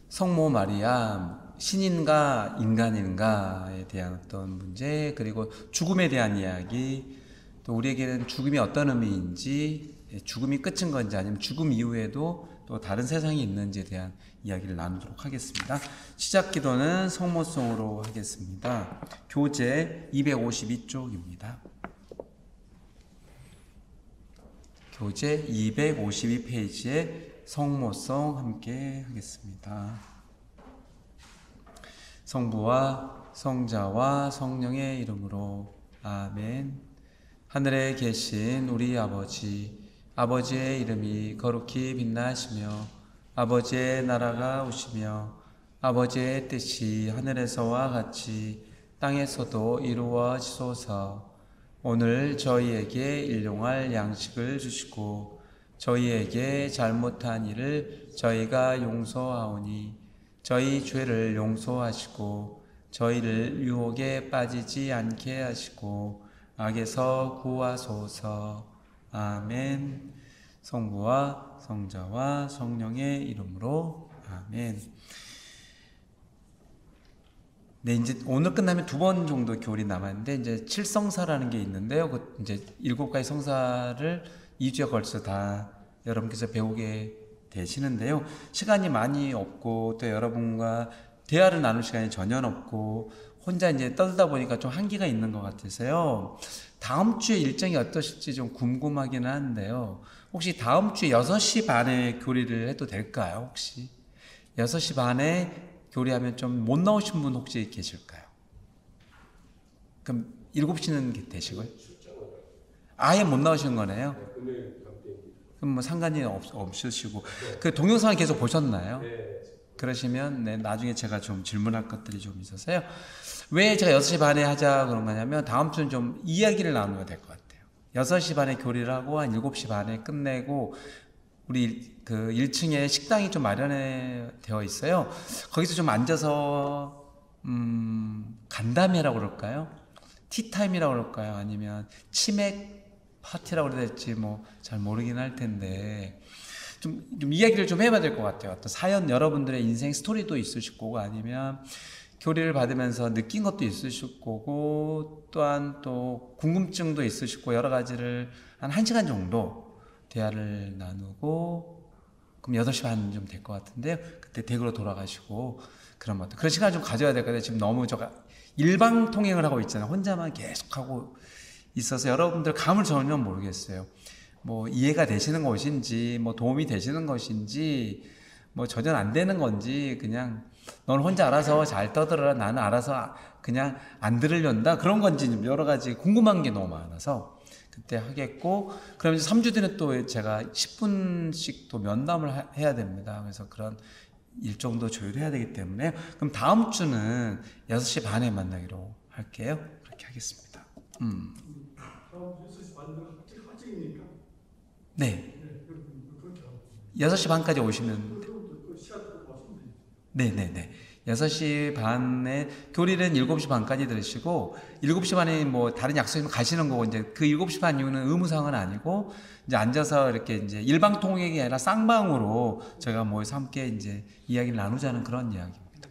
성모 마리아, 신인가 인간인가에 대한 어떤 문제, 그리고 죽음에 대한 이야기, 또 우리에게는 죽음이 어떤 의미인지, 죽음이 끝인 건지 아니면 죽음 이후에도 또 다른 세상이 있는지에 대한 이야기를 나누도록 하겠습니다. 시작 기도는 성모송으로 하겠습니다. 교재 252쪽입니다. 교재 252페이지에 성모송 함께 하겠습니다. 성부와 성자와 성령의 이름으로 아멘. 하늘에 계신 우리 아버지, 아버지의 이름이 거룩히 빛나시며 아버지의 나라가 오시며 아버지의 뜻이 하늘에서와 같이 땅에서도 이루어지소서. 오늘 저희에게 일용할 양식을 주시고 저희에게 잘못한 일을 저희가 용서하오니 저희 죄를 용서하시고 저희를 유혹에 빠지지 않게 하시고 악에서 구하소서. 아멘. 성부와 성자와 성령의 이름으로 아멘. 네, 이제 오늘 끝나면 2번 정도 교리 남았는데, 이제 7성사라는 게 있는데요. 그 이제 7가지 성사를 2주에 걸쳐서 다 여러분께서 배우게 되시는데요. 시간이 많이 없고, 또 여러분과 대화를 나눌 시간이 전혀 없고, 혼자 이제 떠들다 보니까 좀 한계가 있는 것 같아서요. 다음 주에 일정이 어떠실지 좀 궁금하기는 한데요. 혹시 다음 주에 6시 반에 교리를 해도 될까요? 혹시 6시 반에 교리하면 좀 못 나오신 분 혹시 계실까요? 그럼 7시는 되시고요? 아예 못 나오신 거네요? 그럼 뭐 상관이 없으시고. 그 동영상을 계속 보셨나요? 그러시면 네, 나중에 제가 좀 질문할 것들이 좀 있어서요. 왜 제가 6시 반에 하자 그런 거냐면 다음 주는 좀 이야기를 나누어야 될 것 같아요. 6시 반에 교리를 하고 한 7시 반에 끝내고 우리 그 1층에 식당이 좀 마련되어 있어요. 거기서 좀 앉아서 간담회라고 그럴까요? 티타임이라고 그럴까요? 아니면 치맥 파티라고 그래야 될지 뭐 잘 모르긴 할 텐데 좀 이야기를 좀 해봐야 될 것 같아요. 또 사연, 여러분들의 인생 스토리도 있으실 거고 아니면 교리를 받으면서 느낀 것도 있으실 거고 또한 또 궁금증도 있으실 거고 여러 가지를 한 1시간 정도 대화를 나누고 그럼 8시 반 좀 될 것 같은데요. 그때 댁으로 돌아가시고 그런 시간을 좀 가져야 될 것 같아요. 지금 너무 제가 일방통행을 하고 있잖아요. 혼자만 계속 하고 있어서 여러분들 감을 전혀 모르겠어요. 뭐 이해가 되시는 것인지 뭐 도움이 되시는 것인지 뭐 전혀 안 되는 건지 그냥 넌 혼자 알아서 잘 떠들어라 나는 알아서 그냥 안 들으련다 그런 건지 여러 가지 궁금한 게 너무 많아서 그때 하겠고 그럼 이제 3주 뒤는 또 제가 10분씩 또 면담을 해야 됩니다. 그래서 그런 일정도 조율해야 되기 때문에 그럼 다음 주는 6시 반에 만나기로 할게요. 그렇게 하겠습니다. 다음 6시 반은 합직입니까? 네. 그렇게 하고 6시 반까지 오시면 시간 또 맞추면 되죠. 네네네. 6시 반에 교리는 7시 반까지 들으시고 7시 반에 뭐 다른 약속이면 가시는 거고 이제 그 7시 반 이후는 의무사항은 아니고 이제 앉아서 이렇게 이제 일방통행이 아니라 쌍방으로 저희가 모여서 함께 이제 이야기를 나누자는 그런 이야기입니다.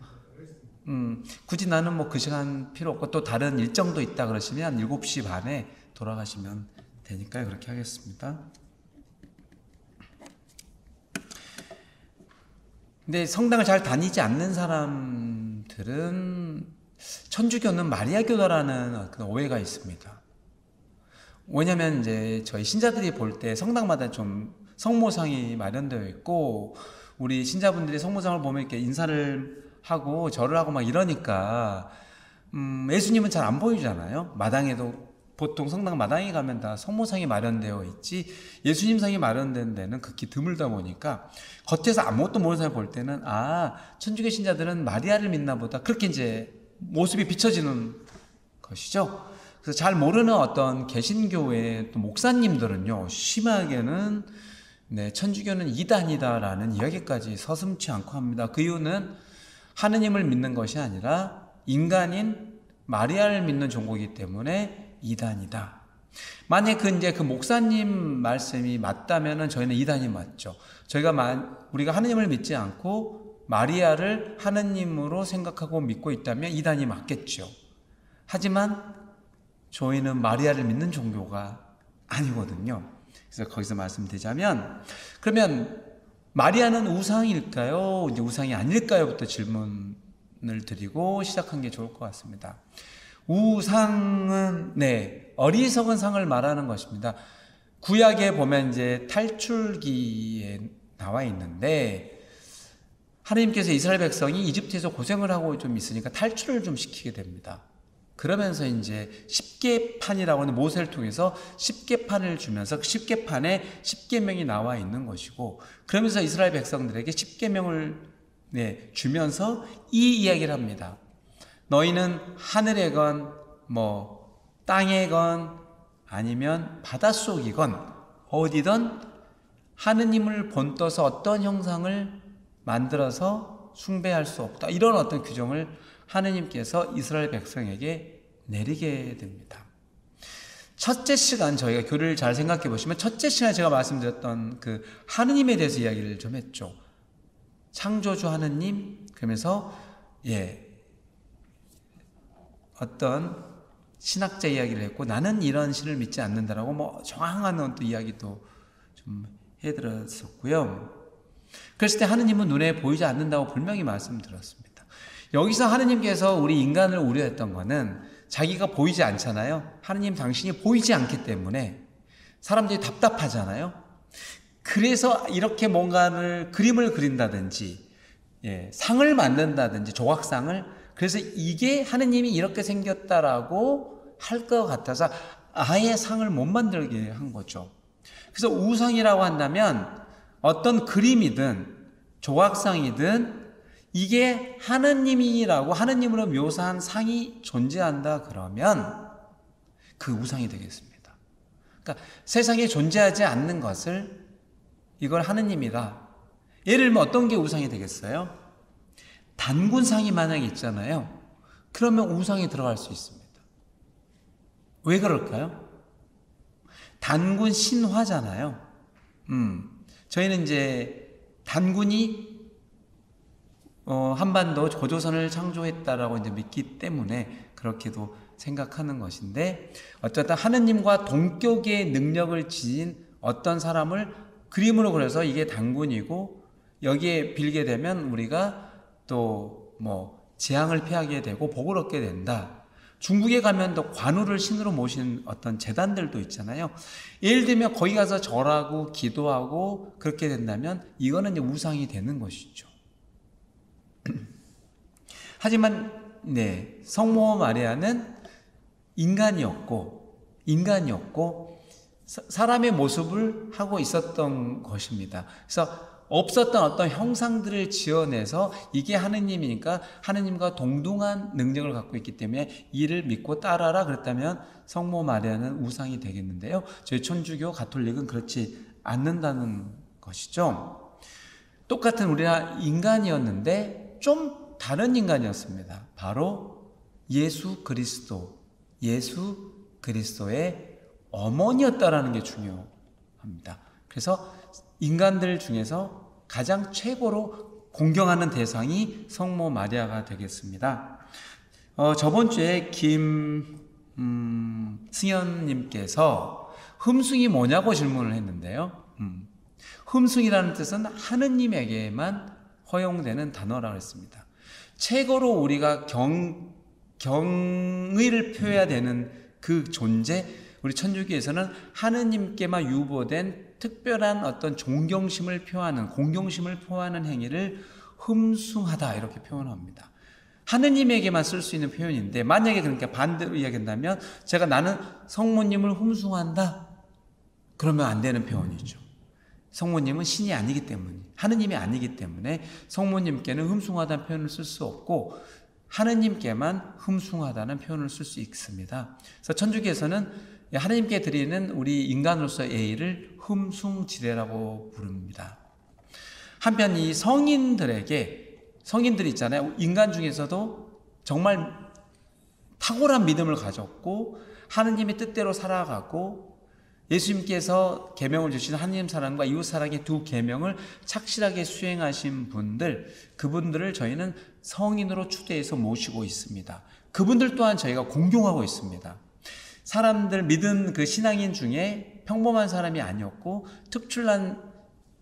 굳이 나는 뭐 그 시간 필요 없고 또 다른 일정도 있다 그러시면 7시 반에 돌아가시면 되니까요. 그렇게 하겠습니다. 근데 성당을 잘 다니지 않는 사람들은 천주교는 마리아교다라는 그런 오해가 있습니다. 왜냐면 이제 저희 신자들이 볼 때 성당마다 좀 성모상이 마련되어 있고 우리 신자분들이 성모상을 보면 이렇게 인사를 하고 절을 하고 막 이러니까 예수님은 잘 안 보이잖아요. 마당에도 보통 성당 마당에 가면 다 성모상이 마련되어 있지 예수님 상이 마련된 데는 극히 드물다 보니까 겉에서 아무것도 모르는 사람이 볼 때는 천주교 신자들은 마리아를 믿나 보다 그렇게 이제 모습이 비춰지는 것이죠. 그래서 잘 모르는 어떤 개신교의 또 목사님들은요 심하게는 네, 천주교는 이단이다라는 이야기까지 서슴지 않고 합니다. 그 이유는 하느님을 믿는 것이 아니라 인간인 마리아를 믿는 종교이기 때문에 이단이다. 만약 그 목사님 말씀이 맞다면은 저희는 이단이 맞죠. 우리가 하느님을 믿지 않고 마리아를 하느님으로 생각하고 믿고 있다면 이단이 맞겠죠. 하지만 저희는 마리아를 믿는 종교가 아니거든요. 그래서 거기서 말씀드리자면, 그러면 마리아는 우상일까요? 이제 우상이 아닐까요?부터 질문을 드리고 시작한 게 좋을 것 같습니다. 우상은 어리석은 상을 말하는 것입니다. 구약에 보면 이제 탈출기에 나와 있는데, 하나님께서 이스라엘 백성이 이집트에서 고생을 하고 좀 있으니까 탈출을 좀 시키게 됩니다. 그러면서 이제 십계판이라고 하는 모세를 통해서 십계판을 주면서 십계판에 십계명이 나와 있는 것이고, 그러면서 이스라엘 백성들에게 십계명을 주면서 이 이야기를 합니다. 너희는 하늘에건 땅에건 아니면 바닷속이건 어디든 하느님을 본떠서 어떤 형상을 만들어서 숭배할 수 없다. 이런 어떤 규정을 하느님께서 이스라엘 백성에게 내리게 됩니다. 첫째 시간, 저희가 교리를 잘 생각해 보시면 첫째 시간에 제가 말씀드렸던 그 하느님에 대해서 이야기를 좀 했죠. 창조주 하느님, 그러면서 어떤 신학자 이야기를 했고, 나는 이런 신을 믿지 않는다라고 정확한 어떤 이야기도 좀 해드렸었고요. 그랬을 때 하느님은 눈에 보이지 않는다고 분명히 말씀드렸습니다. 여기서 하느님께서 우리 인간을 우려했던 거는 자기가 보이지 않잖아요. 하느님 당신이 보이지 않기 때문에 사람들이 답답하잖아요. 그래서 이렇게 뭔가를 그림을 그린다든지 상을 만든다든지 조각상을, 그래서 이게 하느님이 이렇게 생겼다라고 할 것 같아서 아예 상을 못 만들게 한 거죠. 그래서 우상이라고 한다면 어떤 그림이든 조각상이든 이게 하느님이라고 하느님으로 묘사한 상이 존재한다 그러면 그 우상이 되겠습니다. 그러니까 세상에 존재하지 않는 것을 이걸 하느님이다. 예를 들면 어떤 게 우상이 되겠어요? 단군상이 만약에 있잖아요. 그러면 우상이 들어갈 수 있습니다. 왜 그럴까요? 단군 신화잖아요. 저희는 이제 단군이 한반도 고조선을 창조했다라고 이제 믿기 때문에 그렇게도 생각하는 것인데, 어쨌든 하느님과 동격의 능력을 지닌 어떤 사람을 그림으로 그려서 이게 단군이고, 여기에 빌게 되면 우리가 또 재앙을 피하게 되고 복을 얻게 된다. 중국에 가면 또 관우를 신으로 모신 어떤 재단들도 있잖아요. 예를 들면 거기 가서 절하고 기도하고 그렇게 된다면 이거는 이제 우상이 되는 것이죠. 하지만 성모 마리아는 인간이었고 사람의 모습을 하고 있었던 것입니다. 그래서 없었던 어떤 형상들을 지어내서 이게 하느님이니까 하느님과 동등한 능력을 갖고 있기 때문에 이를 믿고 따라라 그랬다면 성모 마리아는 우상이 되겠는데요. 저희 천주교 가톨릭은 그렇지 않는다는 것이죠. 똑같은 우리가 인간이었는데 좀 다른 인간이었습니다. 바로 예수 그리스도의 어머니였다라는 게 중요합니다. 그래서 인간들 중에서 가장 최고로 공경하는 대상이 성모 마리아가 되겠습니다. 저번 주에 승현님께서 흠숭이 뭐냐고 질문을 했는데요. 흠숭이라는 뜻은 하느님에게만 허용되는 단어라고 했습니다. 최고로 우리가 경의를 표해야 되는 그 존재, 우리 천주교에서는 하느님께만 유보된 특별한 어떤 존경심을 표하는, 공경심을 표하는 행위를 흠숭하다 이렇게 표현합니다. 하느님에게만 쓸 수 있는 표현인데, 만약에 그러니까 반대로 이야기한다면 나는 성모님을 흠숭한다 그러면 안 되는 표현이죠. 성모님은 신이 아니기 때문에, 하느님이 아니기 때문에 성모님께는 흠숭하다는 표현을 쓸 수 없고 하느님께만 흠숭하다는 표현을 쓸 수 있습니다. 그래서 천주교에서는 하느님께 드리는 우리 인간으로서의 예의를 흠숭지례라고 부릅니다. 한편 이 성인들이 있잖아요. 인간 중에서도 정말 탁월한 믿음을 가졌고 하느님의 뜻대로 살아가고 예수님께서 계명을 주신 하나님 사랑과 이웃 사랑의 두 계명을 착실하게 수행하신 분들, 그분들을 저희는 성인으로 추대해서 모시고 있습니다. 그분들 또한 저희가 공경하고 있습니다. 사람들 믿은 그 신앙인 중에 평범한 사람이 아니었고 특출난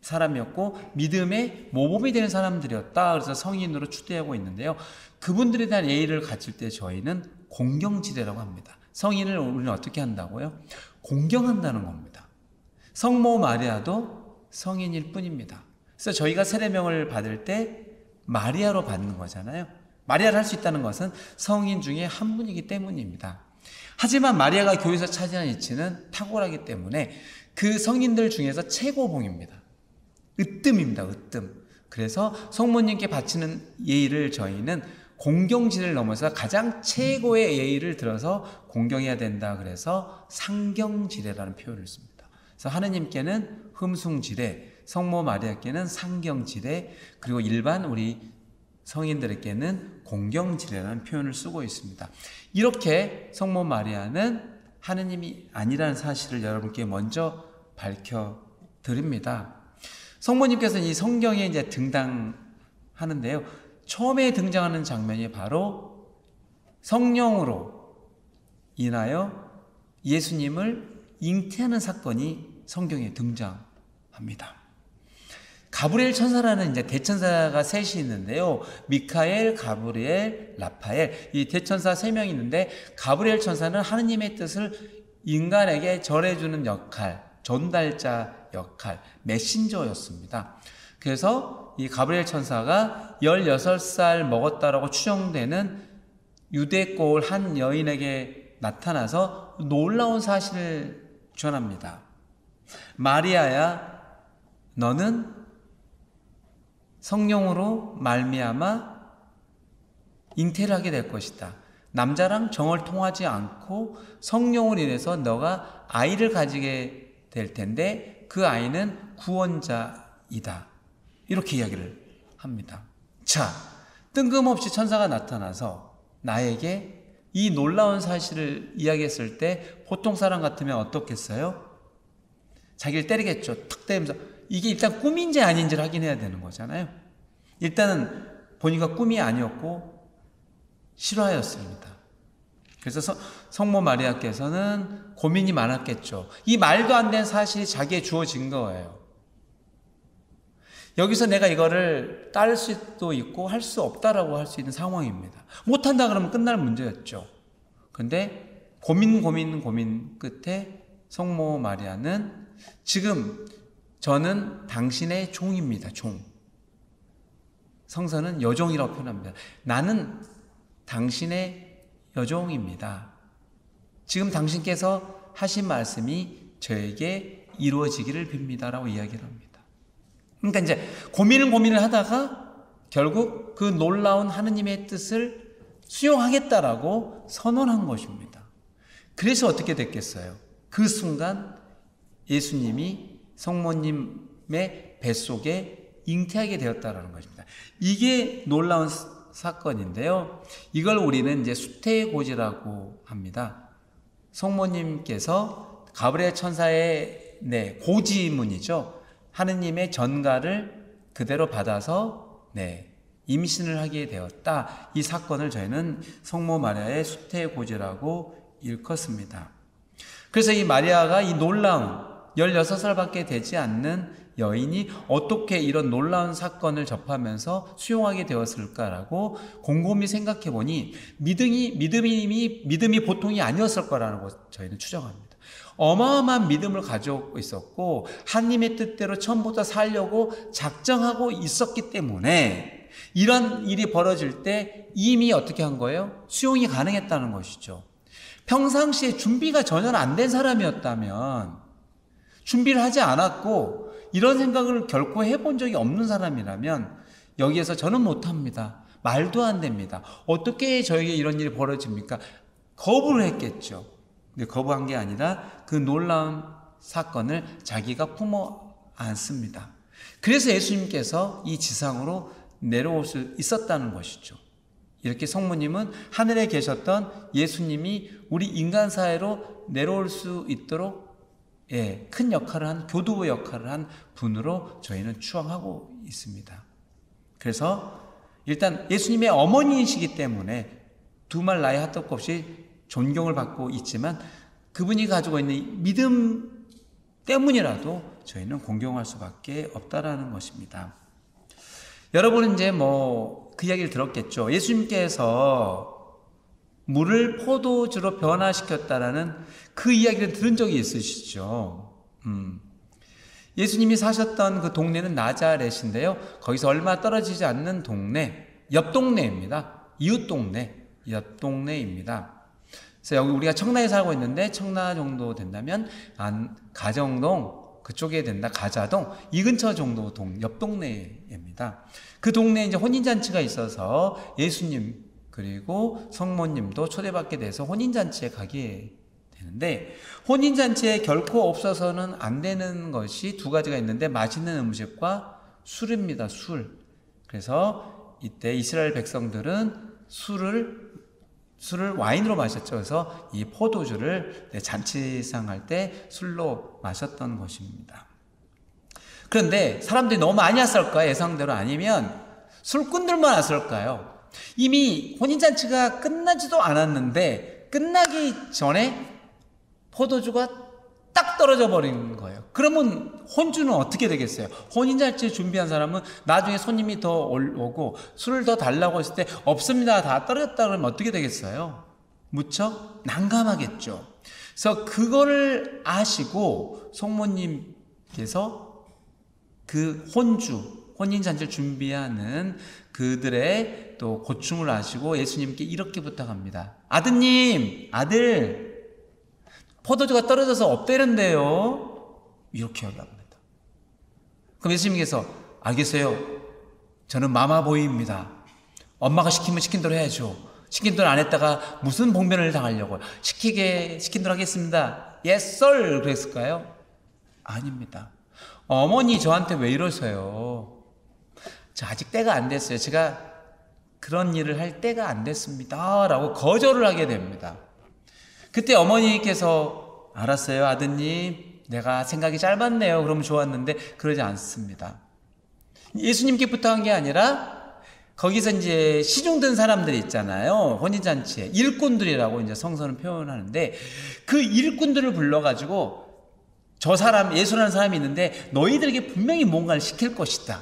사람이었고 믿음의 모범이 되는 사람들이었다. 그래서 성인으로 추대하고 있는데요. 그분들에 대한 예의를 갖출 때 저희는 공경지대라고 합니다. 성인을 우리는 어떻게 한다고요? 공경한다는 겁니다. 성모 마리아도 성인일 뿐입니다. 그래서 저희가 세례명을 받을 때 마리아로 받는 거잖아요. 마리아를 할 수 있다는 것은 성인 중에 한 분이기 때문입니다. 하지만 마리아가 교회에서 차지하는 위치는 탁월하기 때문에 그 성인들 중에서 최고봉입니다. 으뜸입니다. 으뜸. 그래서 성모님께 바치는 예의를 저희는 공경지를 넘어서 가장 최고의 예의를 들어서 공경해야 된다. 그래서 상경지례라는 표현을 씁니다. 그래서 하느님께는 흠숭지례, 성모 마리아께는 상경지례, 그리고 일반 우리 성인들에게는 공경지례라는 표현을 쓰고 있습니다. 이렇게 성모 마리아는 하느님이 아니라는 사실을 여러분께 먼저 밝혀드립니다. 성모님께서는 이 성경에 이제 등장하는데요. 처음에 등장하는 장면이 바로 성령으로 인하여 예수님을 잉태하는 사건이 성경에 등장합니다. 가브리엘 천사라는 이제 대천사가 셋이 있는데요. 미카엘, 가브리엘, 라파엘, 이 대천사 3명이 있는데 가브리엘 천사는 하느님의 뜻을 인간에게 전해주는 역할, 전달자 역할, 메신저였습니다. 그래서 이 가브리엘 천사가 16살 먹었다라고 추정되는 유대골 한 여인에게 나타나서 놀라운 사실을 전합니다. 마리아야, 너는 성령으로 말미암아 잉태를 하게 될 것이다. 남자랑 정을 통하지 않고 성령으로 인해서 너가 아이를 가지게 될 텐데 그 아이는 구원자이다. 이렇게 이야기를 합니다. 자, 뜬금없이 천사가 나타나서 나에게 이 놀라운 사실을 이야기했을 때 보통 사람 같으면 어떻겠어요? 자기를 때리겠죠. 탁 때리면서 이게 일단 꿈인지 아닌지를 확인해야 되는 거잖아요. 일단은 보니까 꿈이 아니었고 실화였습니다. 그래서 성모 마리아께서는 고민이 많았겠죠. 이 말도 안 되는 사실이 자기에 주어진 거예요. 여기서 내가 이거를 따를 수도 있고 할 수 없다라고 할 수 있는 상황입니다. 못한다 그러면 끝날 문제였죠. 근데 고민 끝에 성모 마리아는 지금 저는 당신의 종입니다. 종. 성서는 여종이라고 표현합니다. 나는 당신의 여종입니다. 지금 당신께서 하신 말씀이 저에게 이루어지기를 빕니다라고 이야기를 합니다. 그러니까 이제 고민을 하다가 결국 그 놀라운 하느님의 뜻을 수용하겠다라고 선언한 것입니다. 그래서 어떻게 됐겠어요? 그 순간 예수님이 성모님의 뱃속에 잉태하게 되었다라는 것입니다. 이게 놀라운 사건인데요. 이걸 우리는 이제 수태고지라고 합니다. 성모님께서 가브리엘 천사의 고지문이죠. 하느님의 전가를 그대로 받아서 임신을 하게 되었다. 이 사건을 저희는 성모 마리아의 수태고지라고 일컫습니다. 그래서 이 마리아가 이 놀라운 16살밖에 되지 않는 여인이 어떻게 이런 놀라운 사건을 접하면서 수용하게 되었을까라고 곰곰이 생각해 보니 믿음이 보통이 아니었을 거라는 것 저희는 추정합니다. 어마어마한 믿음을 가지고 있었고 하나님의 뜻대로 처음부터 살려고 작정하고 있었기 때문에 이런 일이 벌어질 때 이미 어떻게 한 거예요? 수용이 가능했다는 것이죠. 평상시에 준비가 전혀 안 된 사람이었다면, 준비를 하지 않았고 이런 생각을 결코 해본 적이 없는 사람이라면 여기에서 저는 못합니다. 말도 안 됩니다. 어떻게 저에게 이런 일이 벌어집니까? 거부를 했겠죠. 근데 거부한 게 아니라 그 놀라운 사건을 자기가 품어 안습니다. 그래서 예수님께서 이 지상으로 내려올 수 있었다는 것이죠. 이렇게 성모님은 하늘에 계셨던 예수님이 우리 인간 사회로 내려올 수 있도록 예, 큰 역할을 한, 교두보 역할을 한 분으로 저희는 추앙하고 있습니다. 그래서 일단 예수님의 어머니이시기 때문에 두말 나이 할 것 없이 존경을 받고 있지만 그분이 가지고 있는 믿음 때문이라도 저희는 공경할 수밖에 없다라는 것입니다. 여러분은 이제 그 이야기를 들었겠죠. 예수님께서 물을 포도주로 변화시켰다라는 그 이야기를 들은 적이 있으시죠. 예수님이 사셨던 그 동네는 나자렛인데요. 거기서 얼마 떨어지지 않는 동네, 옆 동네입니다. 이웃 동네, 옆 동네입니다. 그래서 여기 우리가 청라에 살고 있는데 청라 정도 된다면 가정동 그쪽에 된다. 가자동 이 근처 정도 옆 동네입니다. 그 동네에 이제 혼인잔치가 있어서 예수님 그리고 성모님도 초대받게 돼서 혼인잔치에 가게 되는데 혼인잔치에 결코 없어서는 안 되는 것이 두 가지가 있는데 맛있는 음식과 술입니다. 술. 그래서 이때 이스라엘 백성들은 술을 와인으로 마셨죠. 그래서 이 포도주를 잔치상 할 때 술로 마셨던 것입니다. 그런데 사람들이 너무 많이 왔을까요? 예상대로 아니면 술꾼들만 왔을까요? 이미 혼인잔치가 끝나지도 않았는데 끝나기 전에 포도주가 딱 떨어져 버린 거예요. 그러면 혼주는 어떻게 되겠어요? 혼인잔치 준비한 사람은 나중에 손님이 더 오고 술을 더 달라고 했을 때 없습니다. 다 떨어졌다 그러면 어떻게 되겠어요? 무척 난감하겠죠. 그래서 그거를 아시고 성모님께서 그 혼인잔치를 준비하는 그들의 또 고충을 아시고 예수님께 이렇게 부탁합니다. 아드님, 아들, 포도주가 떨어져서 없대는데요. 이렇게 이야기합니다. 그럼 예수님께서 알겠어요. 저는 마마보이입니다. 엄마가 시키면 시킨 대로 해야죠. 시킨 대로 안 했다가 무슨 봉변을 당하려고 시킨 대로 하겠습니다. Yes, sir. 그랬을까요? 아닙니다. 어머니 저한테 왜 이러세요? 저 아직 때가 안 됐어요. 제가 그런 일을 할 때가 안 됐습니다. 라고 거절을 하게 됩니다. 그때 어머니께서 알았어요 아드님 내가 생각이 짧았네요. 그러면 좋았는데 그러지 않습니다. 예수님께 부탁한 게 아니라 거기서 이제 시중든 사람들이 있잖아요. 혼인잔치에 일꾼들이라고 이제 성서는 표현하는데 그 일꾼들을 불러가지고 저 사람 예수라는 사람이 있는데 너희들에게 분명히 뭔가를 시킬 것이다.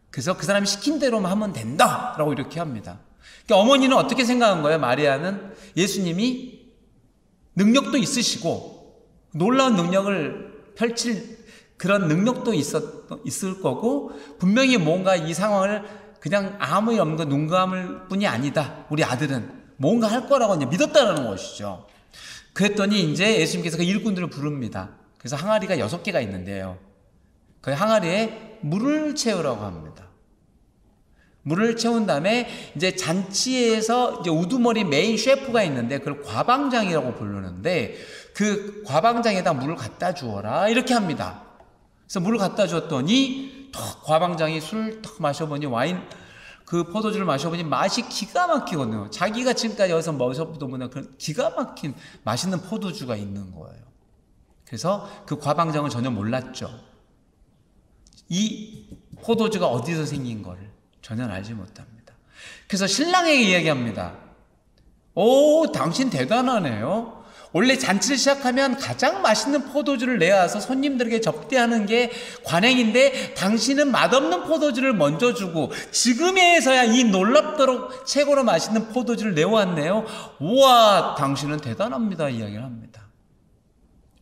그래서 그 사람이 시킨 대로만 하면 된다 라고 이렇게 합니다. 그러니까 어머니는 어떻게 생각한 거예요? 마리아는 예수님이 능력도 있으시고 놀라운 능력을 펼칠 그런 능력도 있을 거고 분명히 뭔가 이 상황을 그냥 아무 일 없는 거 눈 감을 뿐이 아니다. 우리 아들은 뭔가 할 거라고 이제 믿었다는 것이죠. 그랬더니 이제 예수님께서 그 일꾼들을 부릅니다. 그래서 항아리가 6개가 있는데요. 그 항아리에 물을 채우라고 합니다. 물을 채운 다음에 이제 잔치에서 이제 우두머리 메인 셰프가 있는데 그걸 과방장이라고 부르는데 그 과방장에다 물을 갖다 주어라 이렇게 합니다. 그래서 물을 갖다 줬더니 과방장이 술 탁 마셔보니 와인 그 포도주를 마셔보니 맛이 기가 막히거든요. 자기가 지금까지 여기서 마셔보던 그런 기가 막힌 맛있는 포도주가 있는 거예요. 그래서 그 과방장은 전혀 몰랐죠. 이 포도주가 어디서 생긴 거를 전혀 알지 못합니다. 그래서 신랑에게 이야기합니다. 오, 당신 대단하네요. 원래 잔치를 시작하면 가장 맛있는 포도주를 내와서 손님들에게 접대하는 게 관행인데 당신은 맛없는 포도주를 먼저 주고 지금에서야 이 놀랍도록 최고로 맛있는 포도주를 내왔네요. 우와, 당신은 대단합니다. 이야기를 합니다.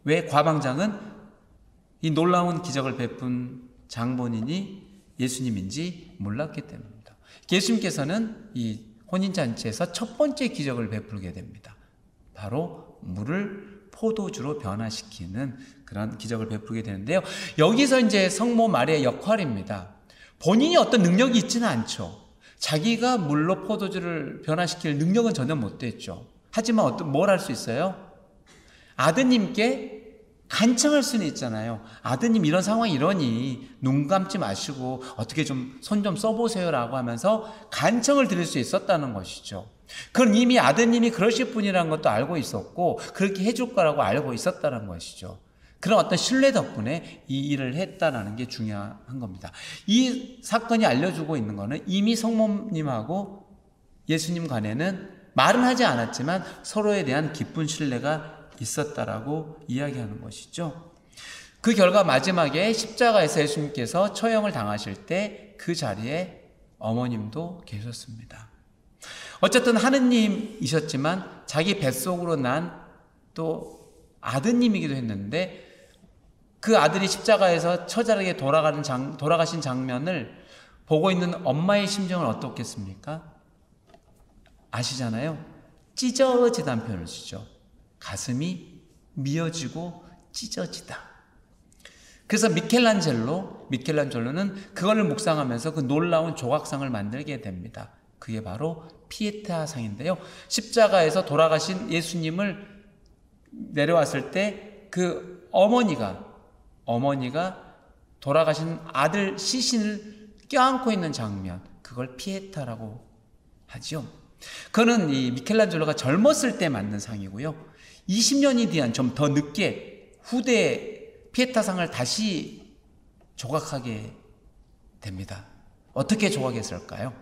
왜? 과방장은 이 놀라운 기적을 베푼 장본인이 예수님인지 몰랐기 때문입니다. 예수님께서는 이 혼인잔치에서 첫 번째 기적을 베풀게 됩니다. 바로 물을 포도주로 변화시키는 그런 기적을 베풀게 되는데요. 여기서 이제 성모 마리아의 역할입니다. 본인이 어떤 능력이 있지는 않죠. 자기가 물로 포도주를 변화시킬 능력은 전혀 못 됐죠. 하지만 뭘 할 수 있어요? 아드님께 간청할 수는 있잖아요. 아드님 이런 상황이 이러니 눈 감지 마시고 어떻게 좀 손 좀 써보세요 라고 하면서 간청을 드릴 수 있었다는 것이죠. 그건 이미 아드님이 그러실 분이라는 것도 알고 있었고 그렇게 해줄 거라고 알고 있었다는 것이죠. 그런 어떤 신뢰 덕분에 이 일을 했다라는 게 중요한 겁니다. 이 사건이 알려주고 있는 거는 이미 성모님하고 예수님 간에는 말은 하지 않았지만 서로에 대한 깊은 신뢰가 있었다라고 이야기하는 것이죠. 그 결과 마지막에 십자가에서 예수님께서 처형을 당하실 때 그 자리에 어머님도 계셨습니다. 어쨌든 하느님이셨지만 자기 뱃속으로 난 또 아드님이기도 했는데 그 아들이 십자가에서 처절하게 돌아가신 장면을 보고 있는 엄마의 심정은 어떻겠습니까? 아시잖아요. 찢어지다는 표현을 쓰죠. 가슴이 미어지고 찢어지다. 그래서 미켈란젤로는 그거를 묵상하면서 그 놀라운 조각상을 만들게 됩니다. 그게 바로 피에타상인데요. 십자가에서 돌아가신 예수님을 내려왔을 때 그 어머니가 돌아가신 아들 시신을 껴안고 있는 장면, 그걸 피에타라고 하죠. 그거는 이 미켈란젤로가 젊었을 때 만든 상이고요. 20년이 뒤한 좀 더 늦게 후대 피에타상을 다시 조각하게 됩니다. 어떻게 조각했을까요?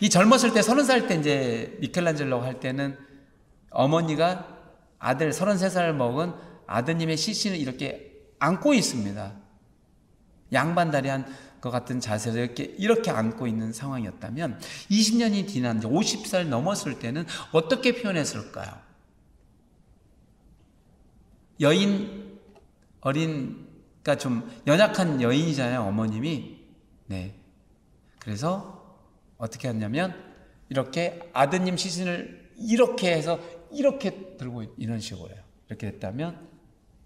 이 젊었을 때 30살 때 이제 미켈란젤로가 할 때는 어머니가 아들 33살 먹은 아드님의 시신을 이렇게 안고 있습니다. 양반다리 한 것 같은 자세로 이렇게 안고 있는 상황이었다면 20년이 지난 이제 50살 넘었을 때는 어떻게 표현했을까요? 그러니까 좀 연약한 여인이잖아요, 어머님이. 네. 그래서 어떻게 했냐면 이렇게 아드님 시신을 이렇게 해서 이렇게 들고 이런 식으로 해요. 이렇게 됐다면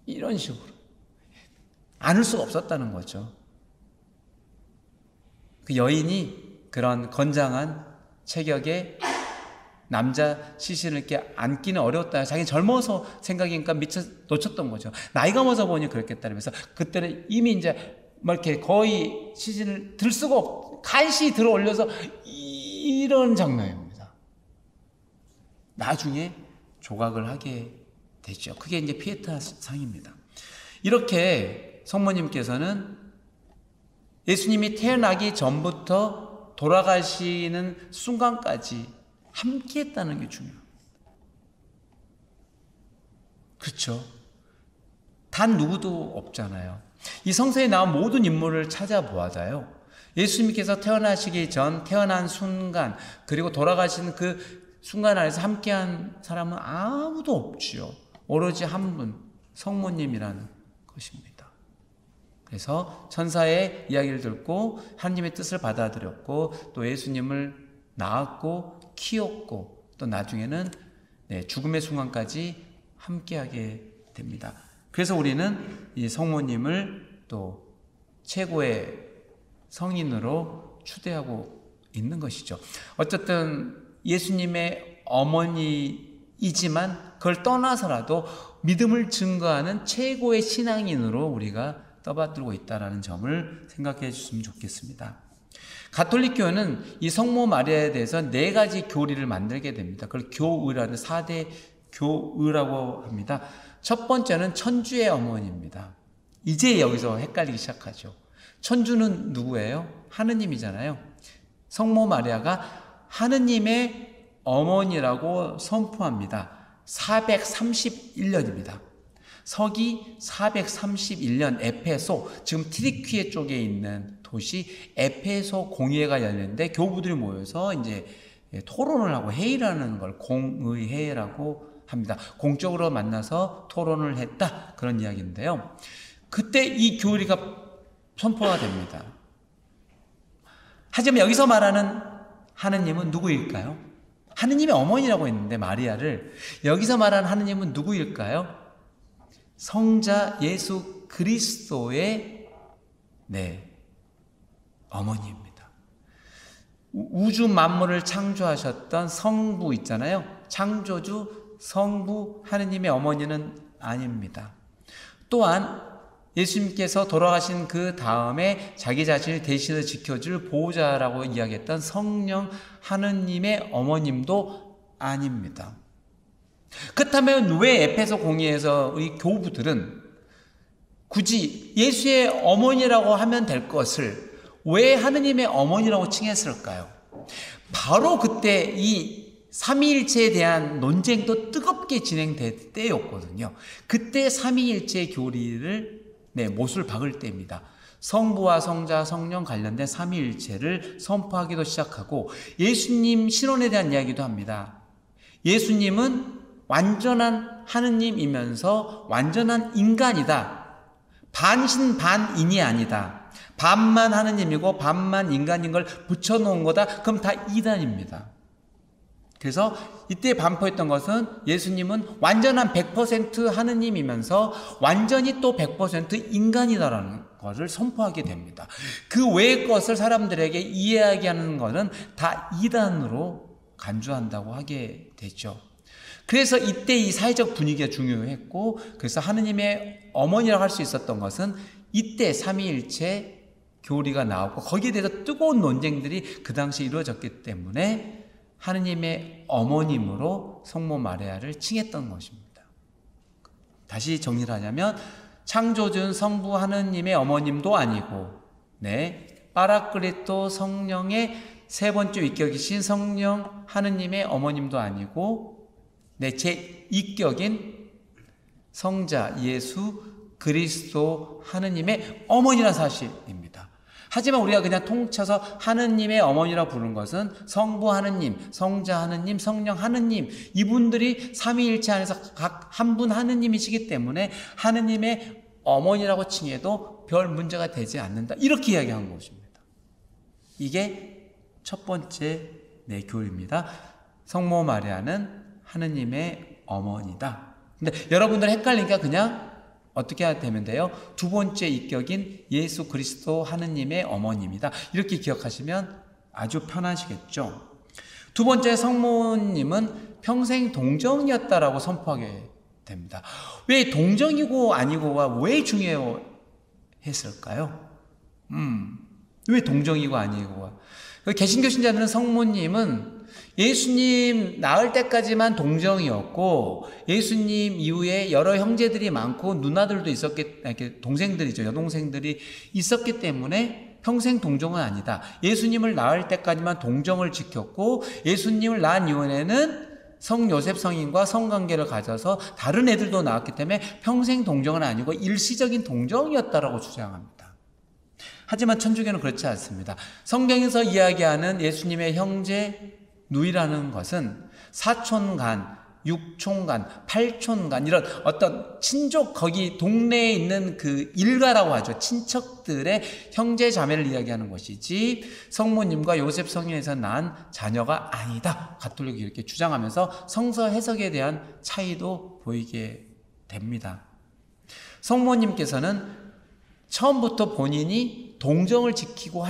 이런 식으로 안을 수가 없었다는 거죠. 그 여인이 그런 건장한 체격의 남자 시신을 이렇게 안기는 어려웠다. 자기는 젊어서 생각이니까 미처 놓쳤던 거죠. 나이가 먹어서 보니 그랬겠다. 그러면서 그때는 이미 이제 막 이렇게 거의 시신을 들 수가 없고 간신히 들어 올려서 이런 장면입니다. 나중에 조각을 하게 되죠. 그게 이제 피에타 상입니다. 이렇게 성모님께서는 예수님이 태어나기 전부터 돌아가시는 순간까지 함께 했다는 게 중요합니다. 그렇죠? 단 누구도 없잖아요. 이 성서에 나온 모든 인물을 찾아보아요. 예수님께서 태어나시기 전, 태어난 순간, 그리고 돌아가신 그 순간 안에서 함께한 사람은 아무도 없지요. 오로지 한 분, 성모님이라는 것입니다. 그래서 천사의 이야기를 듣고 하나님의 뜻을 받아들였고 또 예수님을 낳았고 키웠고 또 나중에는 죽음의 순간까지 함께하게 됩니다. 그래서 우리는 이 성모님을 또 최고의 성인으로 추대하고 있는 것이죠. 어쨌든 예수님의 어머니이지만 그걸 떠나서라도 믿음을 증거하는 최고의 신앙인으로 우리가 떠받들고 있다는 점을 생각해 주시면 좋겠습니다. 가톨릭 교회는 이 성모 마리아에 대해서 4가지 교리를 만들게 됩니다. 그걸 교의라는 4대 교의라고 합니다. 첫 번째는 천주의 어머니입니다. 이제 여기서 헷갈리기 시작하죠. 천주는 누구예요? 하느님이잖아요. 성모 마리아가 하느님의 어머니라고 선포합니다. 431년입니다. 서기 431년 에페소, 지금 트리퀴에 쪽에 있는 도시 에페소 공의회가 열렸는데 교부들이 모여서 이제 토론을 하고 회의를 하는 걸 공의회라고 합니다. 공적으로 만나서 토론을 했다, 그런 이야기인데요. 그때 이 교리가 선포가 됩니다. 하지만 여기서 말하는 하느님은 누구일까요? 하느님의 어머니라고 했는데 마리아를, 여기서 말하는 하느님은 누구일까요? 성자 예수 그리스도의 어머니입니다. 우주 만물을 창조하셨던 성부 있잖아요. 창조주 성부 하느님의 어머니는 아닙니다. 또한 예수님께서 돌아가신 그 다음에 자기 자신을 대신해서 지켜줄 보호자라고 이야기했던 성령 하느님의 어머님도 아닙니다. 그렇다면 왜 에페소 공의회에서의 교부들은 굳이 예수의 어머니라고 하면 될 것을 왜 하느님의 어머니라고 칭했을까요? 바로 그때 이 삼위일체에 대한 논쟁도 뜨겁게 진행될 때였거든요. 그때 삼위일체 교리를 못을 박을 때입니다. 성부와 성자, 성령 관련된 삼위일체를 선포하기도 시작하고 예수님 신원에 대한 이야기도 합니다. 예수님은 완전한 하느님이면서 완전한 인간이다. 반신 반인이 아니다. 반만 하느님이고 반만 인간인 걸 붙여놓은 거다. 그럼 다 이단입니다. 그래서 이때 반포했던 것은 예수님은 완전한 100% 하느님이면서 완전히 또 100% 인간이다라는 것을 선포하게 됩니다. 그 외의 것을 사람들에게 이해하게 하는 것은 다 이단으로 간주한다고 하게 되죠. 그래서 이때 이 사회적 분위기가 중요했고, 그래서 하느님의 어머니라고 할 수 있었던 것은 이때 삼위일체 교리가 나오고 거기에 대해서 뜨거운 논쟁들이 그 당시에 이루어졌기 때문에 하느님의 어머님으로 성모 마리아를 칭했던 것입니다. 다시 정리를 하자면 창조준 성부 하느님의 어머님도 아니고 파라클리토 성령의 세 번째 위격이신 성령 하느님의 어머님도 아니고 제 이격인 성자 예수 그리스도 하느님의 어머니라는 사실입니다. 하지만 우리가 그냥 통쳐서 하느님의 어머니라고 부르는 것은 성부 하느님, 성자 하느님, 성령 하느님, 이분들이 삼위일체 안에서 각 한 분 하느님이시기 때문에 하느님의 어머니라고 칭해도 별 문제가 되지 않는다. 이렇게 이야기한 것입니다. 이게 첫 번째 교리입니다. 성모 마리아는 하느님의 어머니다. 근데 여러분들 헷갈리니까 그냥 어떻게 해야 되면 돼요? 두 번째 인격인 예수 그리스도 하느님의 어머니입니다. 이렇게 기억하시면 아주 편하시겠죠. 두 번째 성모님은 평생 동정이었다라고 선포하게 됩니다. 왜 동정이고 아니고가 왜 중요했을까요? 왜 동정이고 아니고가? 개신교 신자들은 성모님은 예수님 낳을 때까지만 동정이었고 예수님 이후에 여러 형제들이 많고 누나들도 동생들이죠. 여동생들이 있었기 때문에 평생 동정은 아니다. 예수님을 낳을 때까지만 동정을 지켰고 예수님을 낳은 이후에는 성 요셉 성인과 성관계를 가져서 다른 애들도 낳았기 때문에 평생 동정은 아니고 일시적인 동정이었다라고 주장합니다. 하지만 천주교는 그렇지 않습니다. 성경에서 이야기하는 예수님의 형제 누이라는 것은 사촌간, 육촌간, 팔촌간 이런 어떤 친족 거기 동네에 있는 그 일가라고 하죠. 친척들의 형제 자매를 이야기하는 것이지 성모님과 요셉 성인에서 낳은 자녀가 아니다. 가톨릭이 이렇게 주장하면서 성서 해석에 대한 차이도 보이게 됩니다. 성모님께서는 처음부터 본인이 동정을 지키고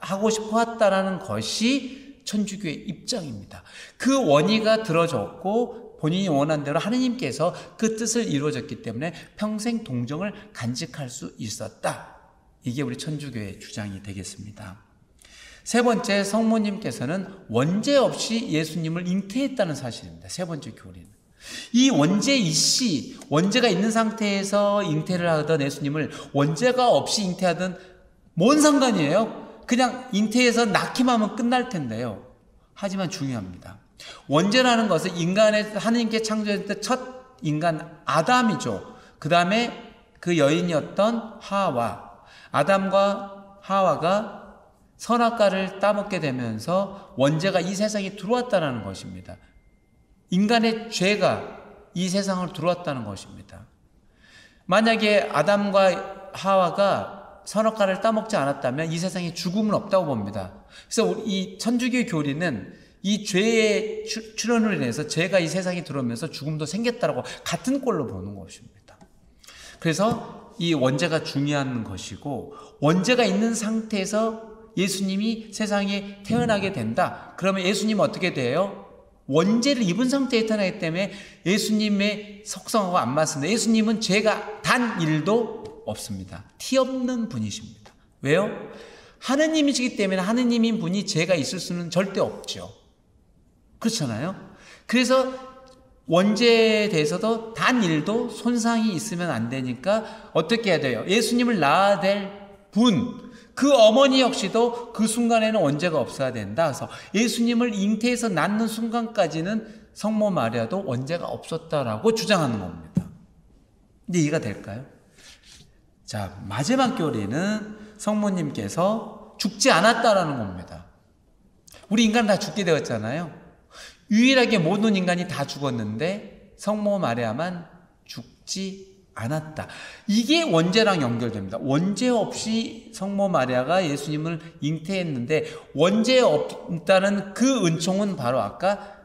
하고 싶어 했다라는 것이 천주교의 입장입니다. 그 원의가 들어졌고 본인이 원한 대로 하느님께서 그 뜻을 이루어졌기 때문에 평생 동정을 간직할 수 있었다. 이게 우리 천주교의 주장이 되겠습니다. 세 번째, 성모님께서는 원죄 없이 예수님을 잉태했다는 사실입니다. 세 번째 교리는. 이 원죄 이씨, 원죄가 있는 상태에서 잉태를 하던 예수님을 원죄가 없이 잉태하던 뭔 상관이에요? 그냥 잉태해서 낳기만 하면 끝날 텐데요. 하지만 중요합니다. 원죄라는 것은 인간의 하느님께 창조했을 때 첫 인간 아담이죠. 그 다음에 그 여인이었던 하와. 아담과 하와가 선악과를 따먹게 되면서 원죄가 이 세상에 들어왔다는 것입니다. 인간의 죄가 이 세상으로 들어왔다는 것입니다. 만약에 아담과 하와가 선악과를 따먹지 않았다면 이 세상에 죽음은 없다고 봅니다. 그래서 이 천주교 교리는 이 죄의 출현으로 인해서 죄가 이 세상에 들어오면서 죽음도 생겼다라고 같은 꼴로 보는 것입니다. 그래서 이 원죄가 중요한 것이고 원죄가 있는 상태에서 예수님이 세상에 태어나게 된다. 그러면 예수님은 어떻게 돼요? 원죄를 입은 상태에 태어나기 때문에 예수님의 속성하고 안 맞습니다. 예수님은 죄가 단 1도 없습니다. 티 없는 분이십니다. 왜요? 하느님이시기 때문에 하느님인 분이 죄가 있을 수는 절대 없죠. 그렇잖아요. 그래서 원죄에 대해서도 단 일도 손상이 있으면 안 되니까 어떻게 해야 돼요? 예수님을 낳아야 될 분, 그 어머니 역시도 그 순간에는 원죄가 없어야 된다. 그래서 예수님을 잉태해서 낳는 순간까지는 성모 마리아도 원죄가 없었다라고 주장하는 겁니다. 근데 이해가 될까요? 자, 마지막 교리는 성모님께서 죽지 않았다라는 겁니다. 우리 인간은 다 죽게 되었잖아요. 유일하게 모든 인간이 다 죽었는데 성모 마리아만 죽지 않았다. 이게 원죄랑 연결됩니다. 원죄 없이 성모 마리아가 예수님을 잉태했는데 원죄 없다는 그 은총은 바로 아까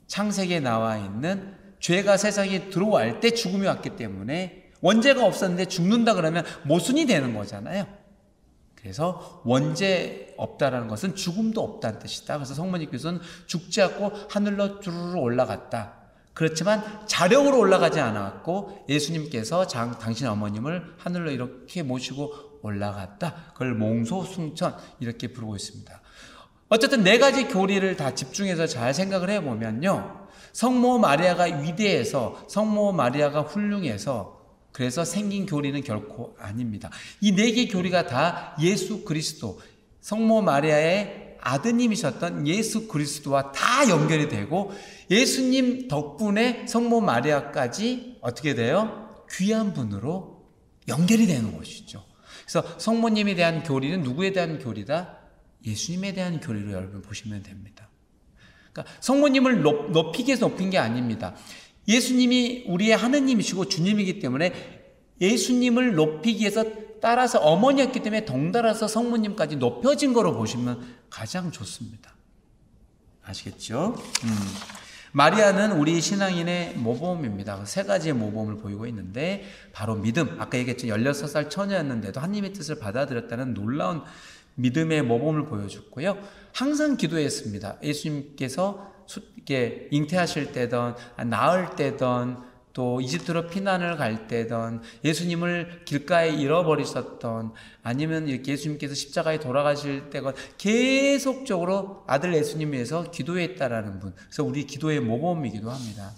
창세기에 나와 있는 죄가 세상에 들어올 때 죽음이 왔기 때문에 원죄가 없었는데 죽는다 그러면 모순이 되는 거잖아요. 그래서 원죄 없다라는 것은 죽음도 없다는 뜻이다. 그래서 성모님께서는 죽지 않고 하늘로 주르르 올라갔다. 그렇지만 자력으로 올라가지 않았고 예수님께서 당신 어머님을 하늘로 이렇게 모시고 올라갔다. 그걸 몽소승천 이렇게 부르고 있습니다. 어쨌든 네 가지 교리를 다 집중해서 잘 생각을 해보면요. 성모 마리아가 위대해서 성모 마리아가 훌륭해서 그래서 생긴 교리는 결코 아닙니다. 이 네 개 교리가 다 예수 그리스도, 성모 마리아의 아드님이셨던 예수 그리스도와 다 연결이 되고 예수님 덕분에 성모 마리아까지 어떻게 돼요? 귀한 분으로 연결이 되는 것이죠. 그래서 성모님에 대한 교리는 누구에 대한 교리다? 예수님에 대한 교리로 여러분 보시면 됩니다. 그러니까 성모님을 높이기 위해서 높인 게 아닙니다. 예수님이 우리의 하느님이시고 주님이기 때문에 예수님을 높이기 위해서 따라서 어머니였기 때문에 덩달아서 성모님까지 높여진 거로 보시면 가장 좋습니다. 아시겠죠? 마리아는 우리 신앙인의 모범입니다. 세 가지의 모범을 보이고 있는데 바로 믿음, 아까 얘기했죠. 16살 처녀였는데도 하나님의 뜻을 받아들였다는 놀라운 믿음의 모범을 보여줬고요. 항상 기도했습니다. 예수님께서 이렇게 잉태하실 때든 낳을 때든 또 이집트로 피난을 갈 때든 예수님을 길가에 잃어버리셨던 아니면 이렇게 예수님께서 십자가에 돌아가실 때건 계속적으로 아들 예수님 위해서 기도했다라는 분. 그래서 우리 기도의 모범이기도 합니다.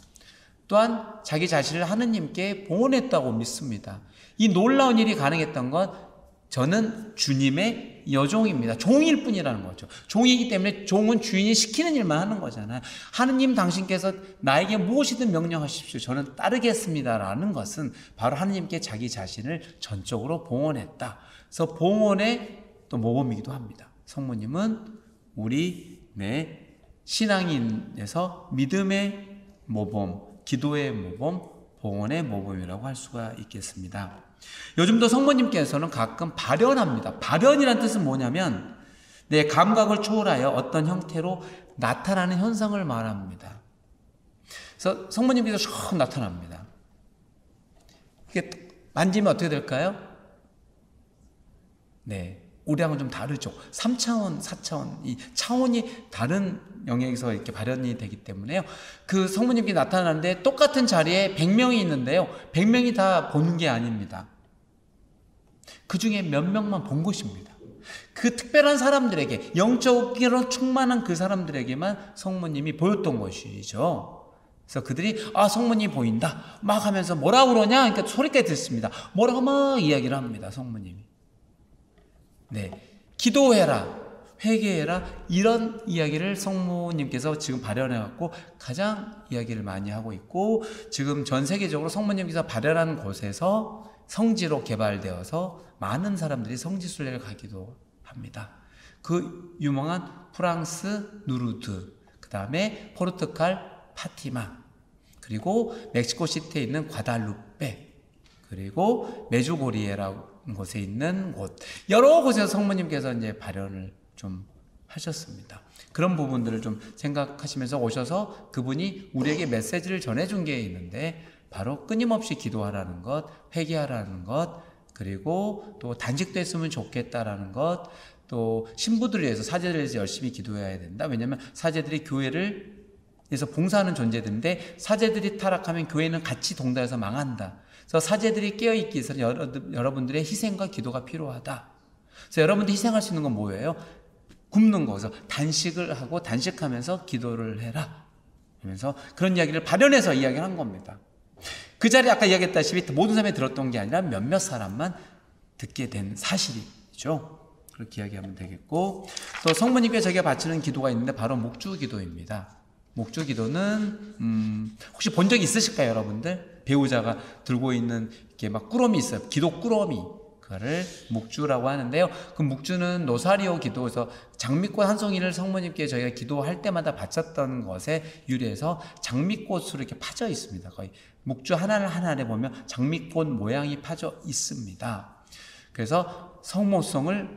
또한 자기 자신을 하느님께 봉헌했다고 믿습니다. 이 놀라운 일이 가능했던 건 저는 주님의 여종입니다. 종일 뿐이라는 거죠. 종이기 때문에 종은 주인이 시키는 일만 하는 거잖아요. 하느님 당신께서 나에게 무엇이든 명령하십시오. 저는 따르겠습니다라는 것은 바로 하느님께 자기 자신을 전적으로 봉헌했다. 그래서 봉헌의 또 모범이기도 합니다. 성모님은 우리 신앙인에서 믿음의 모범, 기도의 모범, 봉헌의 모범이라고 할 수가 있겠습니다. 요즘도 성모님께서는 가끔 발현합니다. 발현이란 뜻은 뭐냐면 내 감각을 초월하여 어떤 형태로 나타나는 현상을 말합니다. 그래서 성모님께서 쭉 나타납니다. 이게 만지면 어떻게 될까요? 네, 우리랑은 좀 다르죠. 3차원, 4차원, 이 차원이 다른 영역에서 이렇게 발현이 되기 때문에요. 그 성모님께 나타나는데 똑같은 자리에 100명이 있는데요. 100명이 다 본 게 아닙니다. 그 중에 몇 명만 본 것입니다. 그 특별한 사람들에게, 영적으로 충만한 그 사람들에게만 성모님이 보였던 것이죠. 그래서 그들이 성모님이 보인다 막 하면서 뭐라고 그러냐? 그러니까 소리까지 듣습니다. 뭐라고 막 이야기를 합니다. 성모님이. 네, 기도해라, 회개해라, 이런 이야기를 성모님께서 지금 발현해갖고 가장 이야기를 많이 하고 있고, 지금 전 세계적으로 성모님께서 발현한 곳에서 성지로 개발되어서 많은 사람들이 성지순례를 가기도 합니다. 그 유명한 프랑스 누르드, 그 다음에 포르투갈 파티마, 그리고 멕시코시티에 있는 과달루페, 그리고 메주고리에라는 곳에 있는 곳, 여러 곳에서 성모님께서 이제 발현을 좀 하셨습니다. 그런 부분들을 좀 생각하시면서 오셔서 그분이 우리에게 메시지를 전해준 게 있는데 바로 끊임없이 기도하라는 것, 회개하라는 것, 그리고 또 단식도 했으면 좋겠다라는 것, 또 신부들을 위해서, 사제들을 위해서 열심히 기도해야 된다. 왜냐하면 사제들이 교회에서 봉사하는 존재들인데 사제들이 타락하면 교회는 같이 동달아서 망한다. 그래서 사제들이 깨어있기 위해서는 여러분들의 희생과 기도가 필요하다. 그래서 여러분들이 희생할 수 있는 건 뭐예요? 굶는 거. 그래서 단식을 하고 단식하면서 기도를 해라. 그러면서 그런 이야기를 발현해서 이야기를 한 겁니다. 그 자리에 아까 이야기했다시피 모든 사람이 들었던 게 아니라 몇몇 사람만 듣게 된 사실이죠. 그렇게 이야기하면 되겠고, 또 성모님께 저희가 바치는 기도가 있는데 바로 목주기도입니다. 목주기도는 혹시 본 적 있으실까요, 여러분들? 배우자가 들고 있는 이렇게 막 꾸러미 있어요. 기도 꾸러미. 그거를 묵주라고 하는데요. 그 묵주는 노사리오 기도에서 장미꽃 한 송이를 성모님께 저희가 기도할 때마다 바쳤던 것에 유래해서 장미꽃으로 이렇게 파져 있습니다. 거의 묵주 하나를 보면 장미꽃 모양이 파져 있습니다. 그래서 성모송을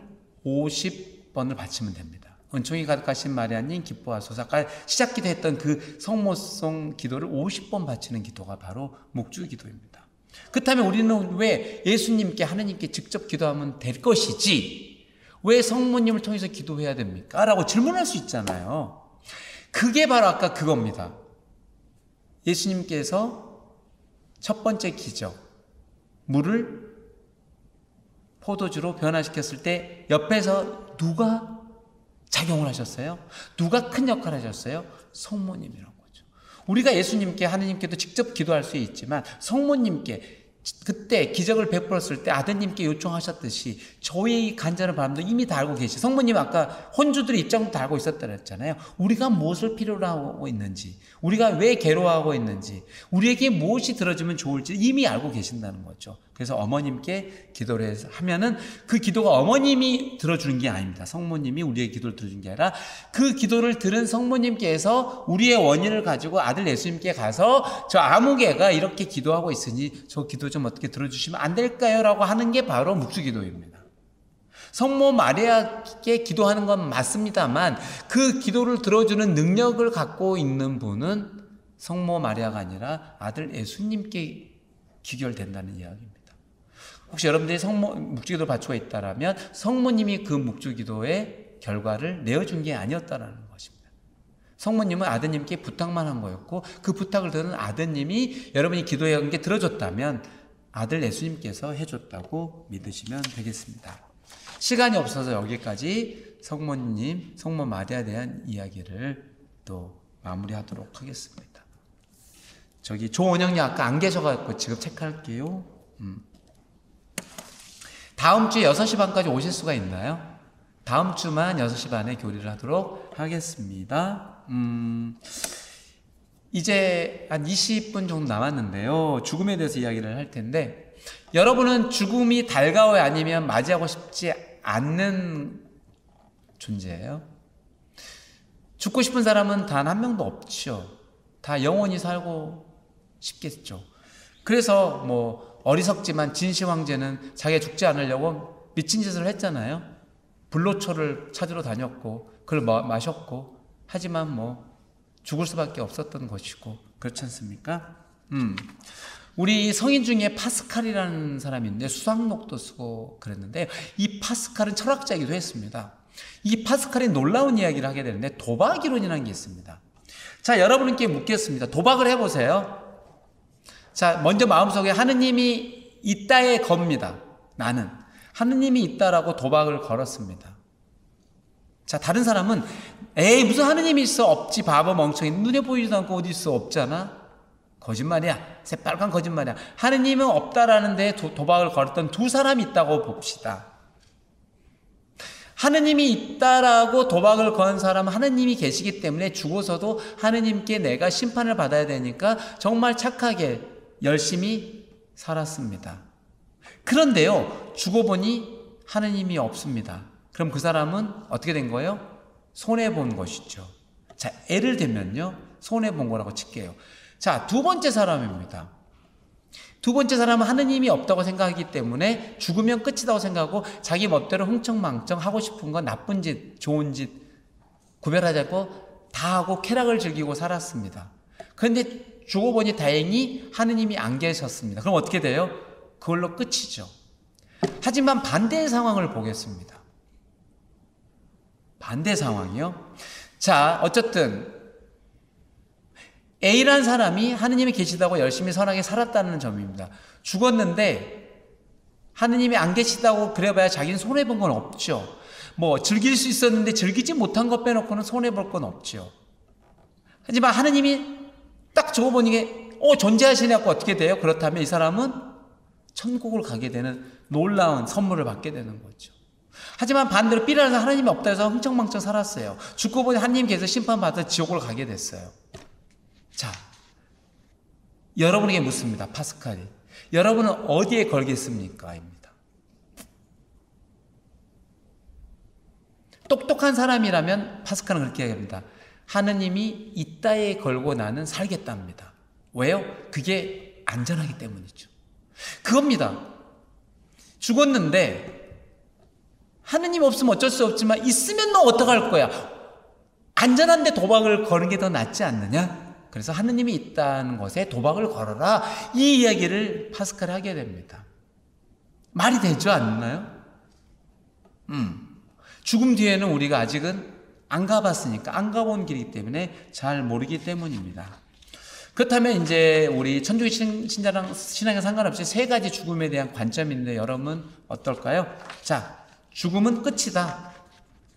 50번을 바치면 됩니다. 은총이 가득하신 마리아님 기뻐하소서. 아까 시작 기도했던 그 성모송 기도를 50번 바치는 기도가 바로 묵주 기도입니다. 그렇다면 우리는 왜 예수님께 하느님께 직접 기도하면 될 것이지 왜 성모님을 통해서 기도해야 됩니까? 라고 질문할 수 있잖아요. 그게 바로 아까 그겁니다. 예수님께서 첫 번째 기적, 물을 포도주로 변화시켰을 때 옆에서 누가 작용을 하셨어요? 누가 큰 역할을 하셨어요? 성모님이라고 거죠. 우리가 예수님께 하느님께도 직접 기도할 수 있지만 성모님께 그때 기적을 베풀었을 때 아드님께 요청하셨듯이 저희의 간절한 바람도 이미 다 알고 계시. 성모님 아까 혼주들의 입장도 다 알고 있었다 그랬잖아요. 우리가 무엇을 필요로 하고 있는지, 우리가 왜 괴로워하고 있는지, 우리에게 무엇이 들어주면 좋을지 이미 알고 계신다는 거죠. 그래서 어머님께 기도를 하면은 그 기도가 어머님이 들어주는 게 아닙니다. 성모님이 우리의 기도를 들어주는 게 아니라 그 기도를 들은 성모님께서 우리의 원인을 가지고 아들 예수님께 가서 저 아무개가 이렇게 기도하고 있으니 저 기도 좀 어떻게 들어주시면 안 될까요? 라고 하는 게 바로 묵주기도입니다. 성모 마리아께 기도하는 건 맞습니다만 그 기도를 들어주는 능력을 갖고 있는 분은 성모 마리아가 아니라 아들 예수님께 귀결된다는 이야기입니다. 혹시 여러분들이 묵주기도를 바치고 있다면 성모님이 그 묵주기도의 결과를 내어준 게 아니었다라는 것입니다. 성모님은 아드님께 부탁만 한 거였고 그 부탁을 들은 아드님이 여러분이 기도한 게 들어줬다면 아들 예수님께서 해줬다고 믿으시면 되겠습니다. 시간이 없어서 여기까지 성모님, 성모 마리아에 대한 이야기를 또 마무리하도록 하겠습니다. 저기 조원영님 아까 안 계셔가지고 지금 체크할게요. 다음 주에 6시 반까지 오실 수가 있나요? 다음 주만 6시 반에 교리를 하도록 하겠습니다. 이제 한 20분 정도 남았는데요. 죽음에 대해서 이야기를 할 텐데 여러분은 죽음이 달가워야 아니면 맞이하고 싶지 않는 존재예요. 죽고 싶은 사람은 단 한 명도 없죠. 다 영원히 살고 싶겠죠. 그래서 뭐 어리석지만 진시 황제는 자기가 죽지 않으려고 미친 짓을 했잖아요. 불로초를 찾으러 다녔고 그걸 마셨고 하지만 뭐 죽을 수밖에 없었던 것이고 그렇지 않습니까? 우리 성인 중에 파스칼이라는 사람이 있는데 수상록도 쓰고 그랬는데 이 파스칼은 철학자이기도 했습니다. 이 파스칼이 놀라운 이야기를 하게 되는데 도박 이론이라는 게 있습니다. 자, 여러분께 묻겠습니다. 도박을 해보세요. 자, 먼저 마음속에 하느님이 있다에 겁니다. 나는 하느님이 있다라고 도박을 걸었습니다. 자, 다른 사람은 에이 무슨 하느님이 있어, 없지, 바보 멍청이, 눈에 보이지도 않고 어디 있어, 없잖아. 거짓말이야. 새빨간 거짓말이야. 하느님은 없다라는데 도박을 걸었던 두 사람이 있다고 봅시다. 하느님이 있다라고 도박을 건 사람은 하느님이 계시기 때문에 죽어서도 하느님께 내가 심판을 받아야 되니까 정말 착하게 열심히 살았습니다. 그런데요, 죽어보니 하느님이 없습니다. 그럼 그 사람은 어떻게 된 거예요? 손해본 것이죠. 자, 예를 들면요, 손해본 거라고 칠게요. 자, 두 번째 사람입니다. 두 번째 사람은 하느님이 없다고 생각하기 때문에 죽으면 끝이라고 생각하고 자기 멋대로 흥청망청 하고 싶은 건 나쁜 짓, 좋은 짓 구별하지 않고 다 하고 쾌락을 즐기고 살았습니다. 그런데 죽어보니 다행히 하느님이 안 계셨습니다. 그럼 어떻게 돼요? 그걸로 끝이죠. 하지만 반대의 상황을 보겠습니다. 반대 상황이요. 자, 어쨌든 A라는 사람이 하느님이 계시다고 열심히 선하게 살았다는 점입니다. 죽었는데 하느님이 안 계시다고 그래봐야 자기는 손해본 건 없죠. 뭐 즐길 수 있었는데 즐기지 못한 것 빼놓고는 손해볼 건 없죠. 하지만 하느님이 딱 적어보니 존재하시네 갖고 어떻게 돼요? 그렇다면 이 사람은 천국을 가게 되는 놀라운 선물을 받게 되는 거죠. 하지만 반대로 삐라서 하나님이 없다 해서 흥청망청 살았어요. 죽고 보니 하나님께서 심판받아 지옥을 가게 됐어요. 자, 여러분에게 묻습니다. 파스칼이. 여러분은 어디에 걸겠습니까? 입니다. 똑똑한 사람이라면 파스칼은 그렇게 얘기합니다. 하느님이 이따에 걸고 나는 살겠답니다. 왜요? 그게 안전하기 때문이죠. 그겁니다. 죽었는데 하느님 없으면 어쩔 수 없지만 있으면 너 어떡할 거야? 안전한데 도박을 거는 게 더 낫지 않느냐? 그래서 하느님이 있다는 것에 도박을 걸어라. 이 이야기를 파스칼이 하게 됩니다. 말이 되죠, 않나요? 죽음 뒤에는 우리가 아직은 안 가봤으니까, 안 가본 길이기 때문에 잘 모르기 때문입니다. 그렇다면 이제 우리 천주교 신자랑 신앙에 상관없이 세 가지 죽음에 대한 관점인데 여러분 어떨까요? 자, 죽음은 끝이다.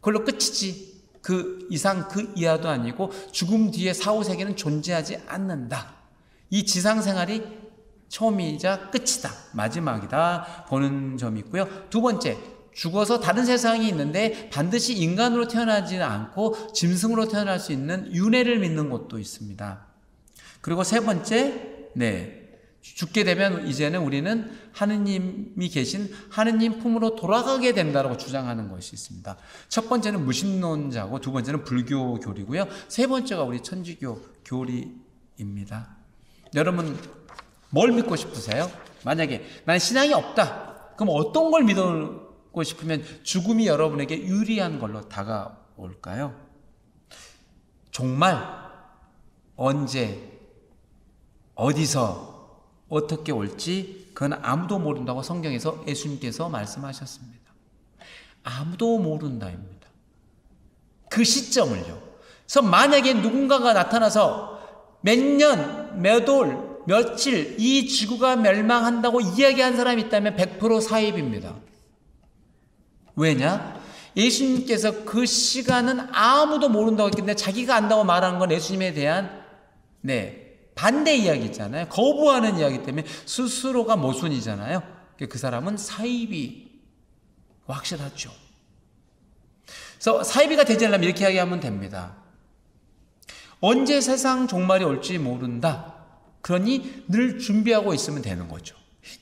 그걸로 끝이지. 그 이상 그 이하도 아니고 죽음 뒤에 사후세계는 존재하지 않는다. 이 지상생활이 처음이자 끝이다. 마지막이다. 보는 점이 있고요. 두 번째, 죽어서 다른 세상이 있는데 반드시 인간으로 태어나지는 않고 짐승으로 태어날 수 있는 윤회를 믿는 것도 있습니다. 그리고 세 번째, 죽게 되면 이제는 우리는 하느님이 계신 하느님 품으로 돌아가게 된다고 주장하는 것이 있습니다. 첫 번째는 무신론자고 두 번째는 불교 교리고요. 세 번째가 우리 천주교 교리입니다. 여러분 뭘 믿고 싶으세요? 만약에 난 신앙이 없다. 그럼 어떤 걸 믿고 싶으면 죽음이 여러분에게 유리한 걸로 다가올까요? 정말 언제 어디서 어떻게 올지 그건 아무도 모른다고 성경에서 예수님께서 말씀하셨습니다. 아무도 모른다입니다. 그 시점을요. 그래서 만약에 누군가가 나타나서 몇 년, 몇 월, 며칠 이 지구가 멸망한다고 이야기한 사람이 있다면 100% 사입입니다. 왜냐? 예수님께서 그 시간은 아무도 모른다고 했기 때문에 자기가 안다고 말하는 건 예수님에 대한 반대 이야기 있잖아요. 거부하는 이야기 때문에 스스로가 모순이잖아요. 그 사람은 사이비 확실하죠. 그래서 사이비가 되지 않으려면 이렇게 이야기하면 됩니다. 언제 세상 종말이 올지 모른다. 그러니 늘 준비하고 있으면 되는 거죠.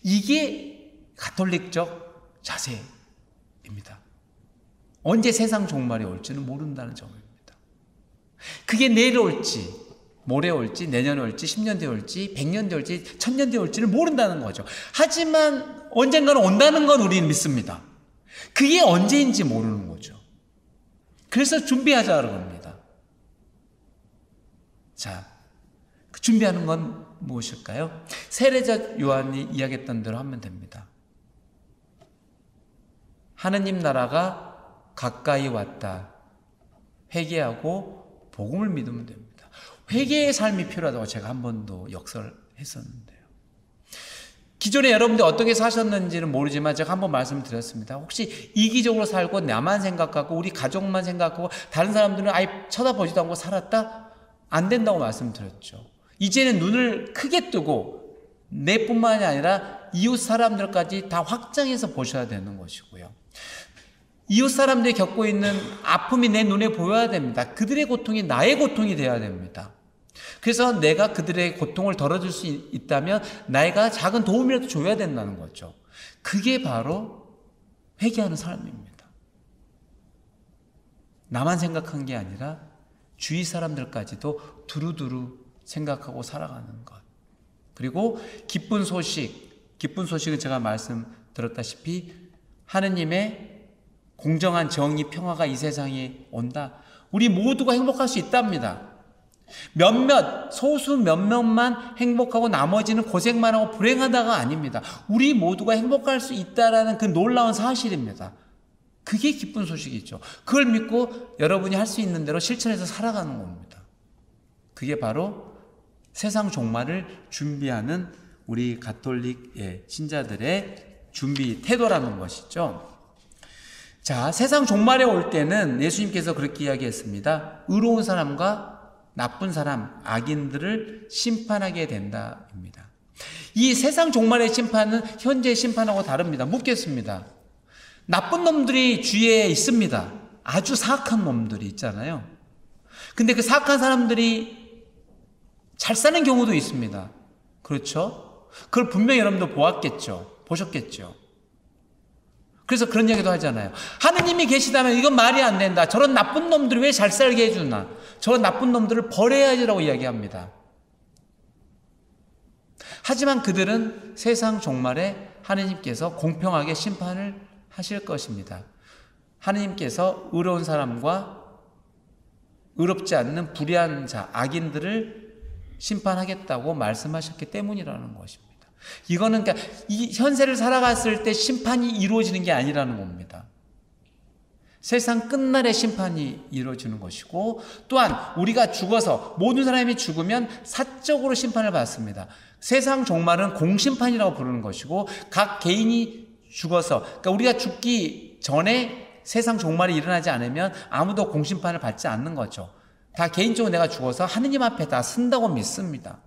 이게 가톨릭적 자세입니다. 언제 세상 종말이 올지는 모른다는 점입니다. 그게 내일 올지 모레 올지 내년에 올지 10년 뒤에 올지 100년 뒤에 올지 1000년 뒤에 올지를 모른다는 거죠. 하지만 언젠가는 온다는 건 우리는 믿습니다. 그게 언제인지 모르는 거죠. 그래서 준비하자는 겁니다. 자, 그 준비하는 건 무엇일까요? 세례자 요한이 이야기했던 대로 하면 됩니다. 하느님 나라가 가까이 왔다. 회개하고 복음을 믿으면 됩니다. 회개의 삶이 필요하다고 제가 한 번도 역설했었는데요. 기존에 여러분들 어떻게 사셨는지는 모르지만 제가 한 번 말씀드렸습니다. 혹시 이기적으로 살고 나만 생각하고 우리 가족만 생각하고 다른 사람들은 아예 쳐다보지도 않고 살았다? 안 된다고 말씀드렸죠. 이제는 눈을 크게 뜨고 내뿐만이 아니라 이웃 사람들까지 다 확장해서 보셔야 되는 것이고요. 이웃 사람들이 겪고 있는 아픔이 내 눈에 보여야 됩니다. 그들의 고통이 나의 고통이 되어야 됩니다. 그래서 내가 그들의 고통을 덜어줄 수 있다면 내가 작은 도움이라도 줘야 된다는 거죠. 그게 바로 회개하는 삶입니다. 나만 생각한 게 아니라 주위 사람들까지도 두루두루 생각하고 살아가는 것. 그리고 기쁜 소식은 제가 말씀드렸다시피 하느님의 공정한 정의, 평화가 이 세상에 온다. 우리 모두가 행복할 수 있답니다. 소수 몇몇만 행복하고 나머지는 고생만 하고 불행하다가 아닙니다. 우리 모두가 행복할 수 있다라는 그 놀라운 사실입니다. 그게 기쁜 소식이죠. 그걸 믿고 여러분이 할 수 있는 대로 실천해서 살아가는 겁니다. 그게 바로 세상 종말을 준비하는 우리 가톨릭 신자들의 준비 태도라는 것이죠. 자, 세상 종말에 올 때는 예수님께서 그렇게 이야기했습니다. 의로운 사람과 나쁜 사람, 악인들을 심판하게 된다입니다. 이 세상 종말의 심판은 현재의 심판하고 다릅니다. 묻겠습니다. 나쁜 놈들이 주위에 있습니다. 아주 사악한 놈들이 있잖아요. 근데 그 사악한 사람들이 잘 사는 경우도 있습니다. 그렇죠? 그걸 분명히 여러분도 보셨겠죠. 그래서 그런 얘기도 하잖아요. 하느님이 계시다면 이건 말이 안 된다. 저런 나쁜 놈들을 왜 잘 살게 해주나. 저런 나쁜 놈들을 버려야지라고 이야기합니다. 하지만 그들은 세상 종말에 하느님께서 공평하게 심판을 하실 것입니다. 하느님께서 의로운 사람과 의롭지 않는 불의한 자, 악인들을 심판하겠다고 말씀하셨기 때문이라는 것입니다. 이거는 그러니까 이 현세를 살아갔을 때 심판이 이루어지는 게 아니라는 겁니다. 세상 끝날에 심판이 이루어지는 것이고, 또한 우리가 죽어서 모든 사람이 죽으면 사적으로 심판을 받습니다. 세상 종말은 공심판이라고 부르는 것이고, 각 개인이 죽어서, 그러니까 우리가 죽기 전에 세상 종말이 일어나지 않으면 아무도 공심판을 받지 않는 거죠. 다 개인적으로 내가 죽어서 하느님 앞에 다 쓴다고 믿습니다.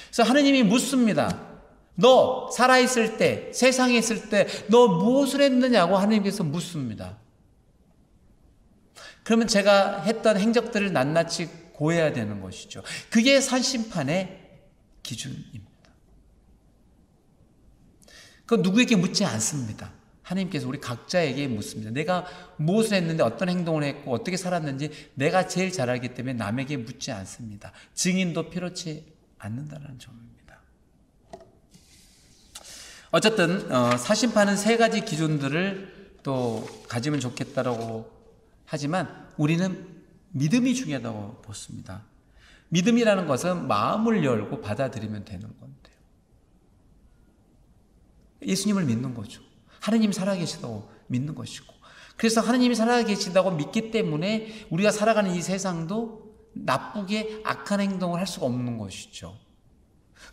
그래서 하느님이 묻습니다. 너 살아있을 때, 세상에 있을 때 너 무엇을 했느냐고 하느님께서 묻습니다. 그러면 제가 했던 행적들을 낱낱이 고해야 되는 것이죠. 그게 산심판의 기준입니다. 그건 누구에게 묻지 않습니다. 하나님께서 우리 각자에게 묻습니다. 내가 무엇을 했는데 어떤 행동을 했고 어떻게 살았는지 내가 제일 잘 알기 때문에 남에게 묻지 않습니다. 증인도 필요치 않는다는 점입니다. 어쨌든 사심판은 세 가지 기준들을 또 가지면 좋겠다라고 하지만 우리는 믿음이 중요하다고 보습니다. 믿음이라는 것은 마음을 열고 받아들이면 되는 건데요. 예수님을 믿는 거죠. 하느님 살아계시다고 믿는 것이고, 그래서 하느님이 살아계시다고 믿기 때문에 우리가 살아가는 이 세상도 나쁘게 악한 행동을 할 수가 없는 것이죠.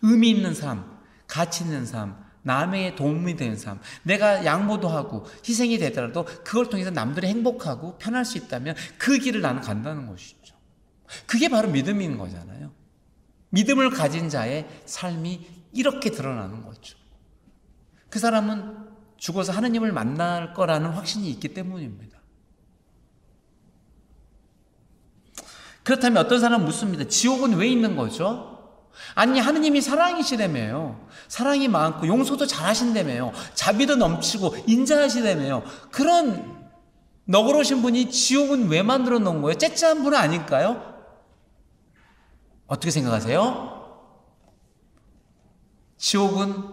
의미 있는 삶, 가치 있는 삶, 남에게 도움이 되는 삶, 내가 양보도 하고 희생이 되더라도 그걸 통해서 남들이 행복하고 편할 수 있다면 그 길을 나는 간다는 것이죠. 그게 바로 믿음인 거잖아요. 믿음을 가진 자의 삶이 이렇게 드러나는 거죠. 그 사람은 죽어서 하느님을 만날 거라는 확신이 있기 때문입니다. 그렇다면 어떤 사람은 묻습니다. 지옥은 왜 있는 거죠? 아니, 하느님이 사랑이시다며요. 사랑이 많고 용서도 잘하신다며요. 자비도 넘치고 인자하시다며요. 그런 너그러우신 분이 지옥은 왜 만들어 놓은 거예요? 째째한 분은 아닐까요? 어떻게 생각하세요? 지옥은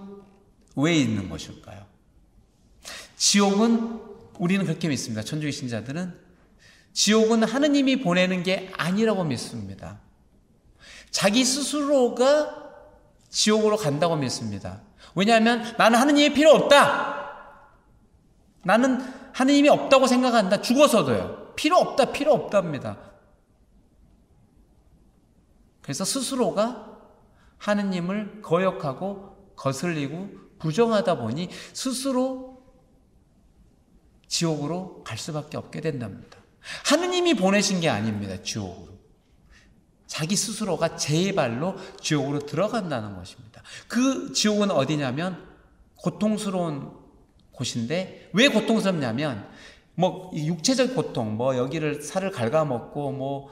왜 있는 것일까요? 지옥은 우리는 그렇게 믿습니다. 천주교 신자들은 지옥은 하느님이 보내는 게 아니라고 믿습니다. 자기 스스로가 지옥으로 간다고 믿습니다. 왜냐하면 나는 하느님이 필요 없다. 나는 하느님이 없다고 생각한다. 죽어서도요. 필요 없답니다. 그래서 스스로가 하느님을 거역하고 거슬리고 부정하다 보니 스스로 지옥으로 갈 수밖에 없게 된답니다. 하느님이 보내신 게 아닙니다. 지옥으로. 자기 스스로가 제 발로 지옥으로 들어간다는 것입니다. 그 지옥은 어디냐면 고통스러운 곳인데, 왜 고통스럽냐면 육체적 고통, 여기를 살을 갉아먹고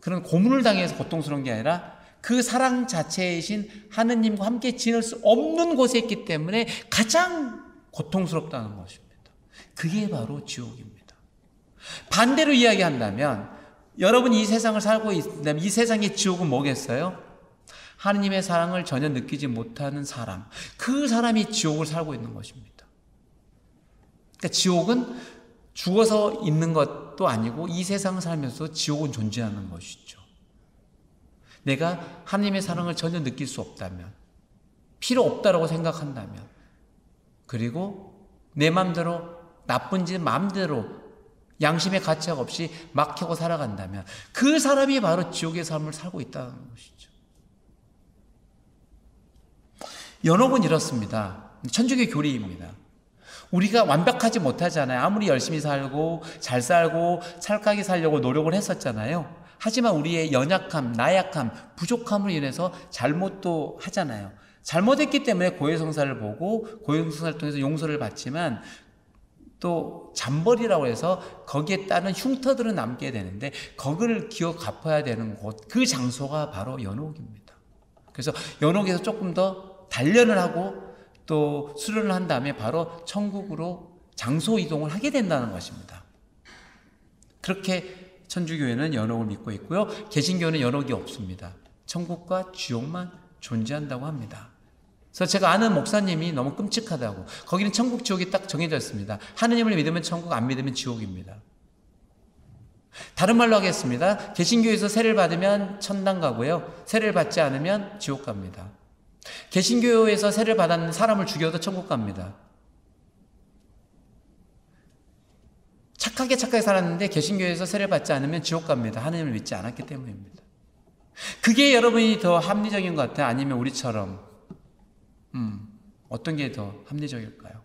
그런 고문을 당해서 고통스러운 게 아니라 그 사랑 자체이신 하느님과 함께 지낼 수 없는 곳에 있기 때문에 가장 고통스럽다는 것입니다. 그게 바로 지옥입니다. 반대로 이야기한다면, 여러분이 이 세상을 살고 있다면 이 세상의 지옥은 뭐겠어요? 하느님의 사랑을 전혀 느끼지 못하는 사람, 그 사람이 지옥을 살고 있는 것입니다. 그러니까 지옥은 죽어서 있는 것도 아니고 이 세상을 살면서 지옥은 존재하는 것이죠. 내가 하느님의 사랑을 전혀 느낄 수 없다면, 필요 없다라고 생각한다면, 그리고 내 마음대로 나쁜 짓 마음대로 양심의 가치가 없이 막히고 살아간다면 그 사람이 바로 지옥의 삶을 살고 있다는 것이죠. 연옥은 이렇습니다. 천주교 교리입니다. 우리가 완벽하지 못하잖아요. 아무리 열심히 살고 잘 살고 찰떡하게 살려고 노력을 했었잖아요. 하지만 우리의 연약함, 나약함, 부족함으로 인해서 잘못도 하잖아요. 잘못했기 때문에 고해성사를 보고 고해성사를 통해서 용서를 받지만 또 잠벌이라고 해서 거기에 따른 흉터들은 남게 되는데 거기를 기어 갚아야 되는 곳, 그 장소가 바로 연옥입니다. 그래서 연옥에서 조금 더 단련을 하고 또 수련을 한 다음에 바로 천국으로 장소 이동을 하게 된다는 것입니다. 그렇게 천주교회는 연옥을 믿고 있고요. 개신교는 연옥이 없습니다. 천국과 지옥만 존재한다고 합니다. 그래서 제가 아는 목사님이 너무 끔찍하다고, 거기는 천국 지옥이 딱 정해져 있습니다. 하느님을 믿으면 천국, 안 믿으면 지옥입니다. 다른 말로 하겠습니다. 개신교에서 세례를 받으면 천당 가고요, 세례를 받지 않으면 지옥 갑니다. 개신교에서 세례를 받았는 사람을 죽여도 천국 갑니다. 착하게 살았는데 개신교에서 세례를 받지 않으면 지옥 갑니다. 하느님을 믿지 않았기 때문입니다. 그게 여러분이 더 합리적인 것 같아요? 아니면 우리처럼 어떤 게 더 합리적일까요?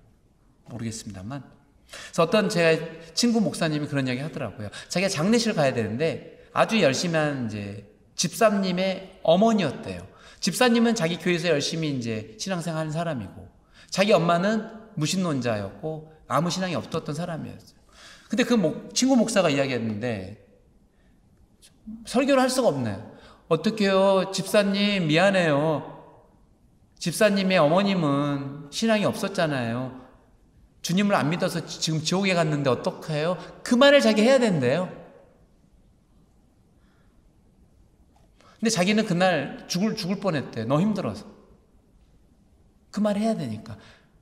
모르겠습니다만. 그래서 어떤 제 친구 목사님이 그런 이야기 하더라고요. 자기가 장례식을 가야 되는데 아주 열심히 한 이제 집사님의 어머니였대요. 집사님은 자기 교회에서 열심히 이제 신앙생활 하는 사람이고, 자기 엄마는 무신론자였고 아무 신앙이 없었던 사람이었어요. 근데 그 친구 목사가 이야기했는데 설교를 할 수가 없네요. 어떡해요, 집사님 미안해요. 집사님의 어머님은 신앙이 없었잖아요. 주님을 안 믿어서 지금 지옥에 갔는데 어떡해요? 그 말을 자기 해야 된대요. 근데 자기는 그날 죽을 뻔했대. 너무 힘들어서. 그 말을 해야 되니까.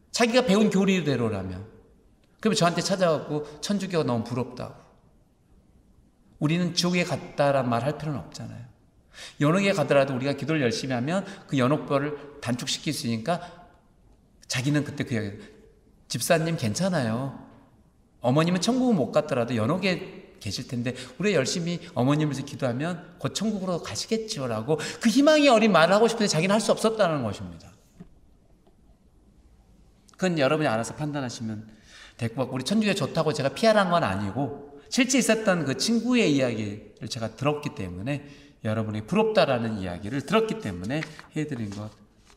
자기가 배운 교리대로라면. 그러면 저한테 찾아가고 천주교가 너무 부럽다고. 우리는 지옥에 갔다란 말 할 필요는 없잖아요. 연옥에 가더라도 우리가 기도를 열심히 하면 그 연옥벌을 단축시킬 수 있으니까 자기는 그때 그 이야기, 집사님 괜찮아요. 어머님은 천국은 못 갔더라도 연옥에 계실 텐데 우리 열심히 어머님을 위해서 기도하면 곧 천국으로 가시겠지요 라고 그 희망이 어린 말을 하고 싶은데 자기는 할 수 없었다는 것입니다. 그건 여러분이 알아서 판단하시면 될 것 같고, 우리 천주교 좋다고 제가 피하라는 건 아니고 실제 있었던 그 친구의 이야기를 제가 들었기 때문에, 여러분이 부럽다라는 이야기를 들었기 때문에 해드린 것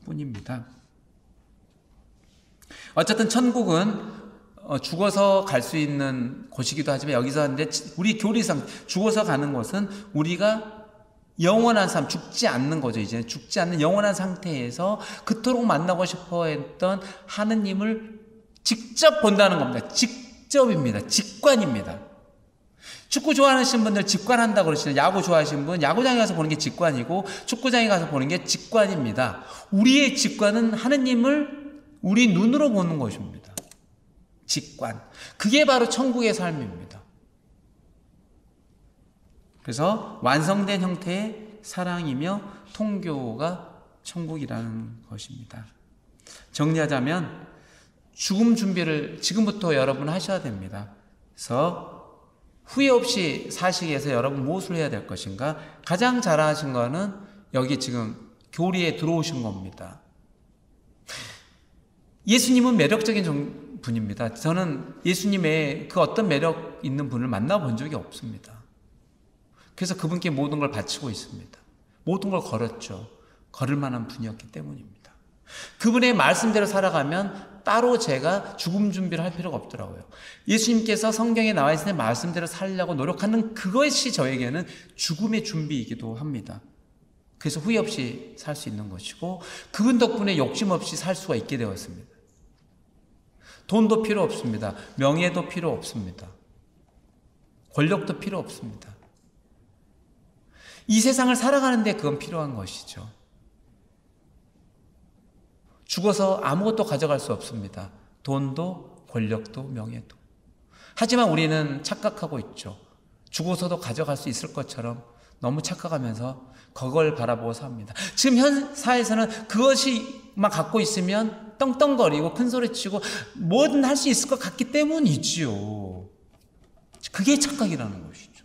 뿐입니다. 어쨌든 천국은 죽어서 갈 수 있는 곳이기도 하지만, 여기서 하는데 우리 교리상 죽어서 가는 곳은 우리가 영원한 삶, 죽지 않는 거죠. 이제 죽지 않는 영원한 상태에서 그토록 만나고 싶어 했던 하느님을 직접 본다는 겁니다. 직접입니다. 직관입니다. 축구 좋아하시는 분들 직관한다고 그러시죠. 야구 좋아하시는 분 야구장에 가서 보는 게 직관이고 축구장에 가서 보는 게 직관입니다. 우리의 직관은 하느님을 우리 눈으로 보는 것입니다. 직관. 그게 바로 천국의 삶입니다. 그래서 완성된 형태의 사랑이며 통교가 천국이라는 것입니다. 정리하자면 죽음 준비를 지금부터 여러분 하셔야 됩니다. 그래서 후회 없이 사시기 위해서 여러분 무엇을 해야 될 것인가? 가장 잘하신 거는 여기 지금 교리에 들어오신 겁니다. 예수님은 매력적인 분입니다. 저는 예수님의 그 어떤 매력 있는 분을 만나본 적이 없습니다. 그래서 그분께 모든 걸 바치고 있습니다. 모든 걸 걸었죠. 걸을 만한 분이었기 때문입니다. 그분의 말씀대로 살아가면 따로 제가 죽음 준비를 할 필요가 없더라고요. 예수님께서 성경에 나와 있는 말씀대로 살려고 노력하는 그것이 저에게는 죽음의 준비이기도 합니다. 그래서 후회 없이 살 수 있는 것이고, 그분 덕분에 욕심 없이 살 수가 있게 되었습니다. 돈도 필요 없습니다. 명예도 필요 없습니다. 권력도 필요 없습니다. 이 세상을 살아가는데 그건 필요한 것이죠. 죽어서 아무것도 가져갈 수 없습니다. 돈도 권력도 명예도. 하지만 우리는 착각하고 있죠. 죽어서도 가져갈 수 있을 것처럼 너무 착각하면서 그걸 바라보고 삽니다. 지금 현 사회에서는 그것이만 갖고 있으면 떵떵거리고 큰소리치고 뭐든 할 수 있을 것 같기 때문이지요. 그게 착각이라는 것이죠.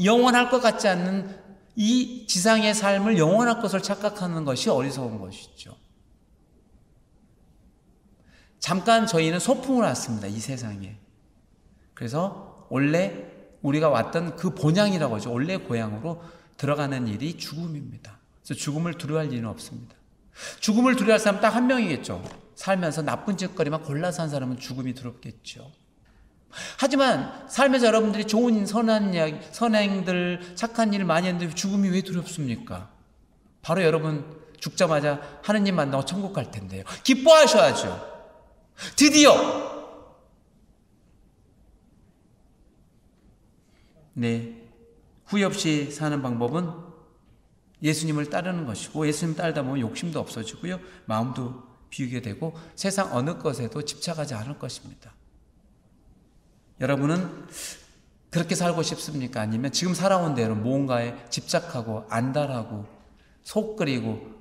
영원할 것 같지 않는 이 지상의 삶을 영원할 것을 착각하는 것이 어리석은 것이죠. 잠깐 저희는 소풍을 왔습니다. 이 세상에. 그래서 원래 우리가 왔던 그 본향이라고 하죠. 원래 고향으로 들어가는 일이 죽음입니다. 그래서 죽음을 두려워할 일은 없습니다. 죽음을 두려워할 사람 딱 한 명이겠죠. 살면서 나쁜 짓거리만 골라서 한 사람은 죽음이 두렵겠죠. 하지만 삶에서 여러분들이 좋은 선한 이야기, 선행들, 착한 일 많이 했는데 죽음이 왜 두렵습니까? 바로 여러분 죽자마자 하느님 만나고 천국 갈 텐데요. 기뻐하셔야죠. 드디어 후회 없이 사는 방법은 예수님을 따르는 것이고, 예수님 따르다 보면 욕심도 없어지고요, 마음도 비우게 되고 세상 어느 것에도 집착하지 않을 것입니다. 여러분은 그렇게 살고 싶습니까? 아니면 지금 살아온 대로 무언가에 집착하고 안달하고 속 끓이고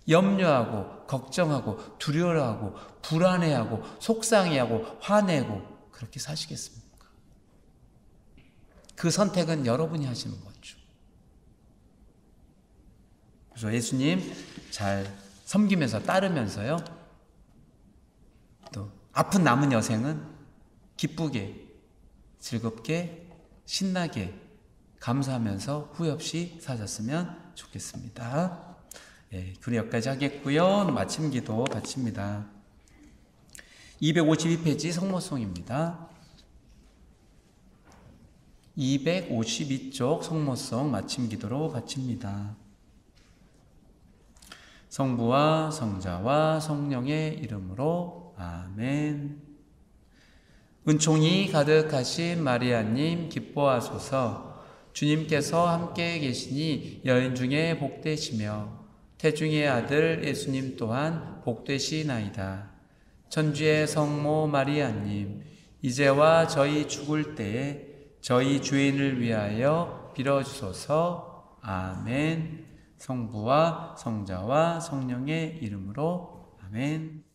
염려하고 걱정하고 두려워하고 불안해하고 속상해하고 화내고 그렇게 사시겠습니까? 그 선택은 여러분이 하시는 거죠. 그래서 예수님 잘 섬기면서 따르면서요, 또 아픈 남은 여생은 기쁘게 즐겁게 신나게 감사하면서 후회 없이 사셨으면 좋겠습니다. 그래 여기까지 하겠고요. 마침 기도 바칩니다. 252페이지 성모송입니다. 252쪽 성모송 마침 기도로 바칩니다. 성부와 성자와 성령의 이름으로 아멘. 은총이 가득하신 마리아님 기뻐하소서. 주님께서 함께 계시니 여인 중에 복되시며 태중의 아들 예수님 또한 복되시나이다. 천주의 성모 마리아님, 이제와 저희 죽을 때에 저희 죄인을 위하여 빌어주소서. 아멘. 성부와 성자와 성령의 이름으로 아멘.